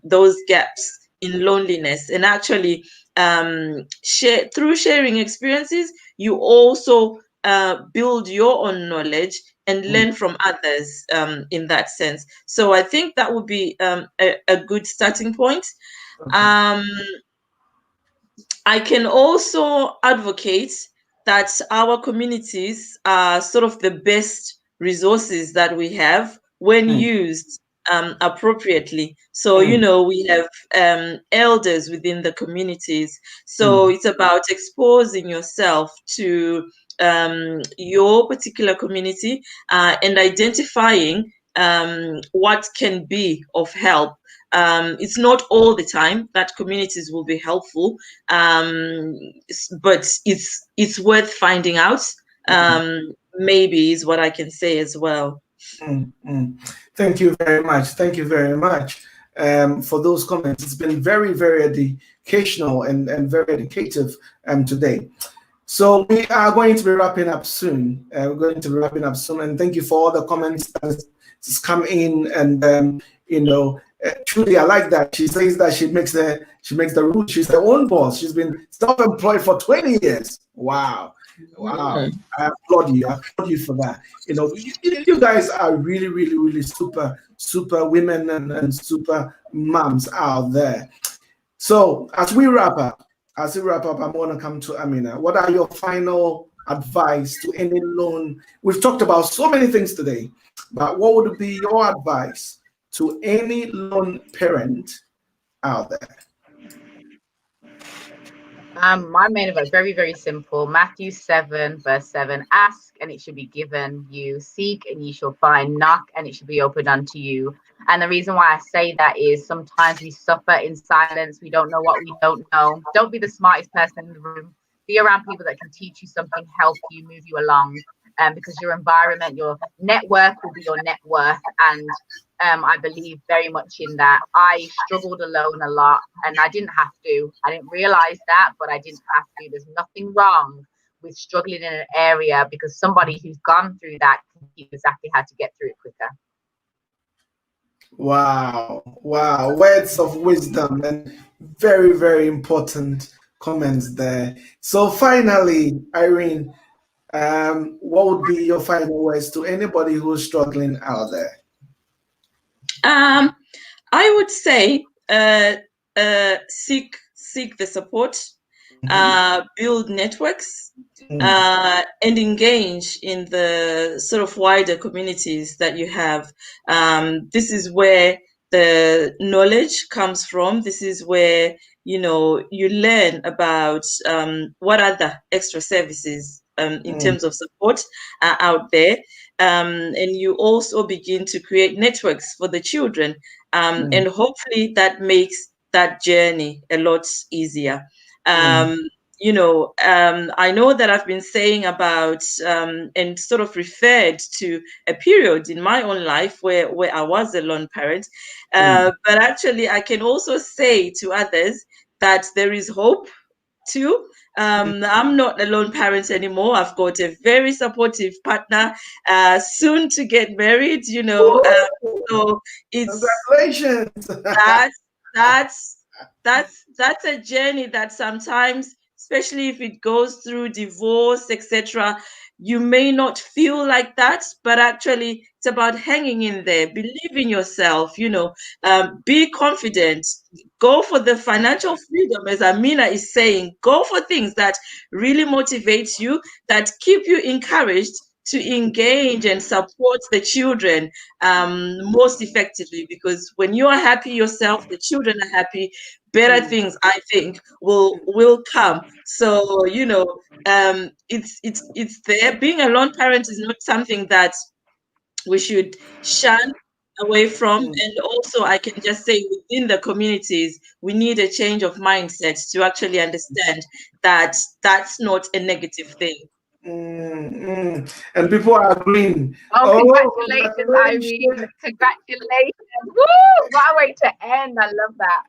those gaps in loneliness. And actually, through sharing experiences, you also build your own knowledge and learn from others in that sense. So I think that would be a good starting point. I can also advocate that our communities are sort of the best resources that we have when used appropriately. So, we have elders within the communities. So it's about exposing yourself to your particular community and identifying what can be of help. It's not all the time that communities will be helpful, but it's worth finding out. Maybe is what I can say as well. Thank you very much. Thank you very much for those comments. It's been very, very educational and very educative today. So we are going to be wrapping up soon. And thank you for all the comments that has come in. And truly, I like that. She says that she makes the rules. She's her own boss. She's been self-employed for 20 years. Wow. I applaud you for that. You guys are really, really, really super women and super moms out there. So as we wrap up, I'm going to come to Amina. What are your final advice to any lone? We've talked about so many things today, but what would be your advice to any lone parent out there? My main advice, very, very simple. Matthew 7, verse 7, ask and it shall be given you, seek and ye shall find, knock and it shall be opened unto you. And the reason why I say that is sometimes we suffer in silence. We don't know what we don't know. Don't be the smartest person in the room. Be around people that can teach you something, help you, move you along. Because your environment, your network will be your net worth. And I believe very much in that. I struggled alone a lot and I didn't have to. I didn't realize that, but I didn't have to. There's nothing wrong with struggling in an area, because somebody who's gone through that can teach you exactly how to get through it quicker. Wow. Words of wisdom and very, very important comments there. So finally, Irene, what would be your final words to anybody who's struggling out there? I would say seek the support, build networks, and engage in the sort of wider communities that you have. This is where the knowledge comes from. This is where you learn about what other extra services in terms of support are out there. And you also begin to create networks for the children, and hopefully that makes that journey a lot easier. I know that I've been saying about and sort of referred to a period in my own life where I was a lone parent, but actually I can also say to others that there is hope too. I'm not a lone parent anymore. I've got a very supportive partner, soon to get married, so it's congratulations. that's a journey that sometimes, especially if it goes through divorce, etc., you may not feel like that, but actually it's about hanging in there, believe in yourself, be confident, go for the financial freedom, as Amina is saying, go for things that really motivate you, that keep you encouraged to engage and support the children most effectively, because when you are happy yourself, the children are happy, better things, I think, will come. So it's there. Being a lone parent is not something that we should shun away from. And also, I can just say, within the communities, we need a change of mindset to actually understand that that's not a negative thing. And people are agreeing. Congratulations, Irene. Congratulations. Woo! What a way to end. I love that.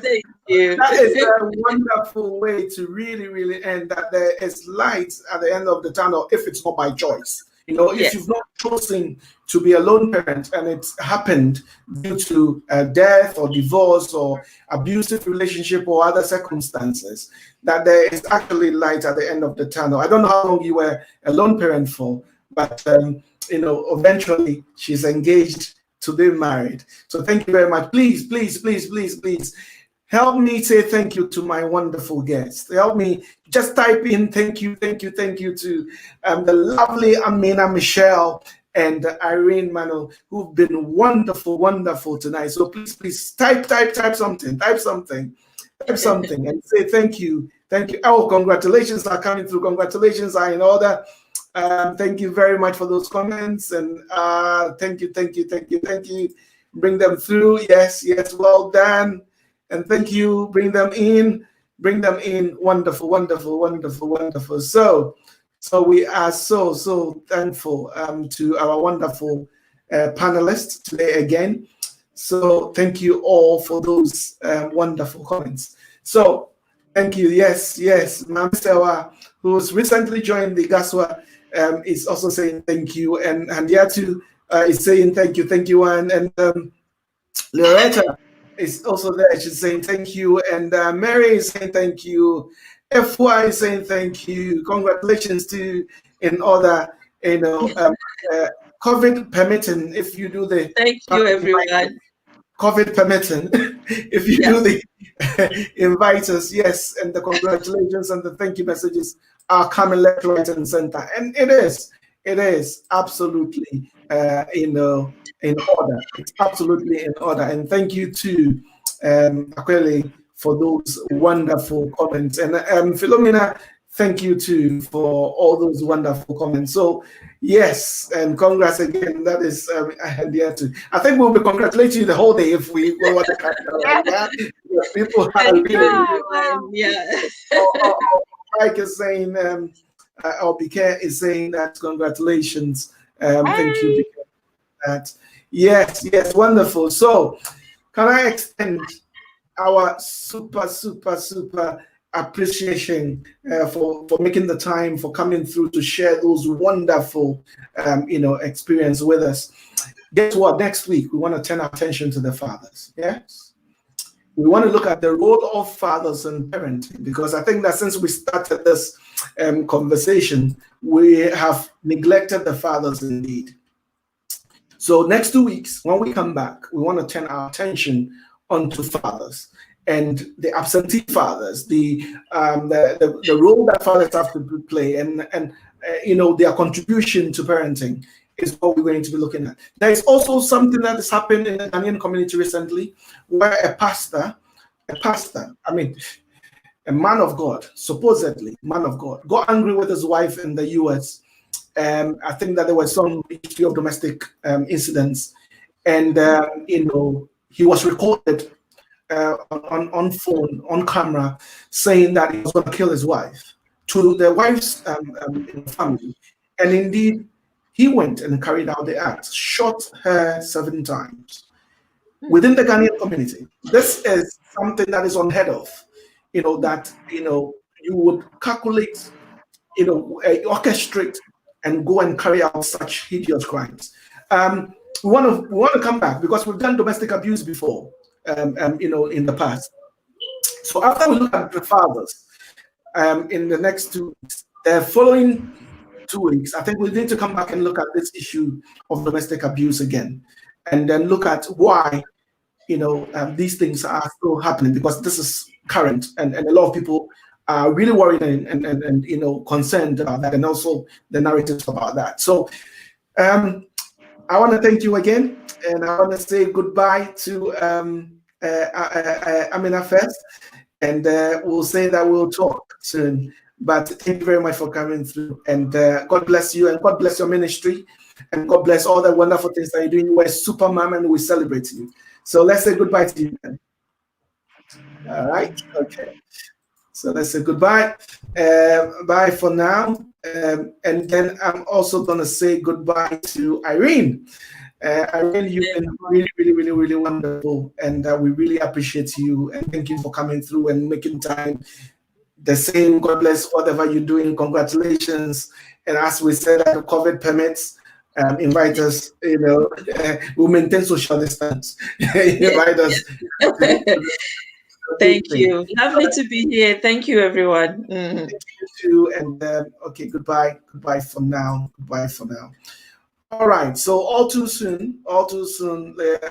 Thank you. That is a wonderful way to really, really end, that there is light at the end of the tunnel if it's not by choice. If you've not chosen to be a lone parent and it's happened due to death or divorce or abusive relationship or other circumstances, that there is actually light at the end of the tunnel. I don't know how long you were a lone parent for, but eventually she's engaged to be married. So thank you very much. Please, please, please, please, please help me say thank you to my wonderful guest. Help me just type in thank you, thank you, thank you to the lovely Amina Michelle and Irene Mano, who've been wonderful, wonderful tonight. So please, please type something, and say thank you. Thank you. Oh, congratulations are coming through. Congratulations are in order. Thank you very much for those comments, and thank you. Bring them through. Yes, well done. And thank you. Bring them in. Wonderful, wonderful, wonderful, wonderful. So we are so thankful to our wonderful panelists today again. So thank you all for those wonderful comments. So thank you. Yes. Ma'am Sewa, who's recently joined the GHASWA, is also saying thank you. And Yatu is saying thank you. And Loretta is also there. She's saying thank you. And Mary is saying thank you. FY is saying thank you. Congratulations to in order, COVID permitting, if you do the thank you, everyone. COVID permitting, if you do the invite us, yes, and the congratulations and the thank you messages are coming left, right, and center. And it is absolutely in order. It's absolutely in order. And thank you to Akwele for those wonderful comments. And Philomena, thank you too for all those wonderful comments. So yes, and congrats again. That is I think we'll be congratulating you the whole day if we want to kind of people are really Mike is saying or Bike is saying that congratulations. Thank you for that. Yes, wonderful. So can I extend our super appreciation for making the time, for coming through to share those wonderful experience with us. Guess what? Next week we want to turn our attention to the fathers. Yes, we want to look at the role of fathers in parenting, because I think that since we started this conversation, we have neglected the fathers indeed. So next 2 weeks, when we come back, we want to turn our attention onto fathers and the absentee fathers, the role that fathers have to play, and their contribution to parenting is what we're going to be looking at. There is also something that has happened in the Ghanaian community recently, where a pastor, a man of God, supposedly man of God, got angry with his wife in the US. I think that there was some history of domestic incidents, and he was recorded on phone, on camera, saying that he was going to kill his wife, to the wife's family. And indeed, he went and carried out the act, shot her 7 times within the Ghanaian community. This is something that is unheard of, that you would calculate, orchestrate and go and carry out such hideous crimes. We want to come back, because we've done domestic abuse before, in the past. So after we look at the fathers, in the next 2 weeks, the following 2 weeks, I think we need to come back and look at this issue of domestic abuse again, and then look at why these things are still happening, because this is current, and a lot of people are really worried and concerned about that, and also the narratives about that. So I want to thank you again, and I want to say goodbye to Amina first, and we'll say that we'll talk soon. But thank you very much for coming through, and God bless you, and God bless your ministry, and God bless all the wonderful things that you're doing. You are a super mom, and we celebrate you. So let's say goodbye to you then. All right, okay. So let's say goodbye. Bye for now. And then I'm also going to say goodbye to Irene. Irene, you've been really, really, really, really wonderful. And we really appreciate you. And thank you for coming through and making time. The same, God bless whatever you're doing. Congratulations. And as we said, the COVID permits, invite us, we'll maintain social distance. Invite us. Thank you. Lovely to be here. Thank you, everyone. Thank you too. And okay, goodbye. Goodbye for now. Goodbye for now. All right. So all too soon,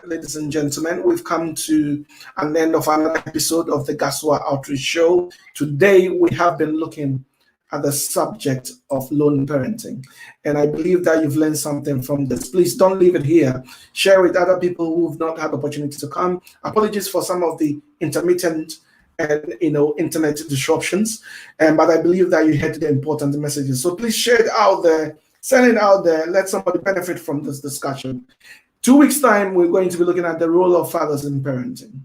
ladies and gentlemen, we've come to an end of another episode of the GHASWA Outreach Show. Today we have been looking at the subject of lone parenting, and I believe that you've learned something from this. Please don't leave it here. Share with other people who've not had the opportunity to come. Apologies for some of the intermittent and internet disruptions, but I believe that you heard the important messages. So please share it out there, send it out there. Let somebody benefit from this discussion. 2 weeks time, we're going to be looking at the role of fathers in parenting.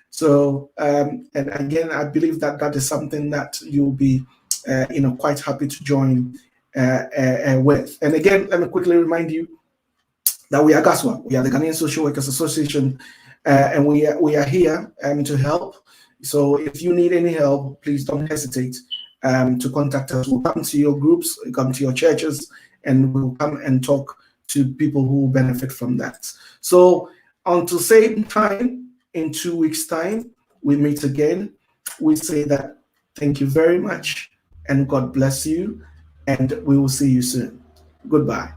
So and again, I believe that that is something that you'll be quite happy to join with. And again, let me quickly remind you that we are GHASWA. We are the Ghanaian Social Workers Association, and we are here to help. So if you need any help, please don't hesitate to contact us. We'll come to your groups, we'll come to your churches, and we'll come and talk to people who will benefit from that. So until same time, in 2 weeks' time, we meet again. We say that thank you very much, and God bless you, and we will see you soon. Goodbye.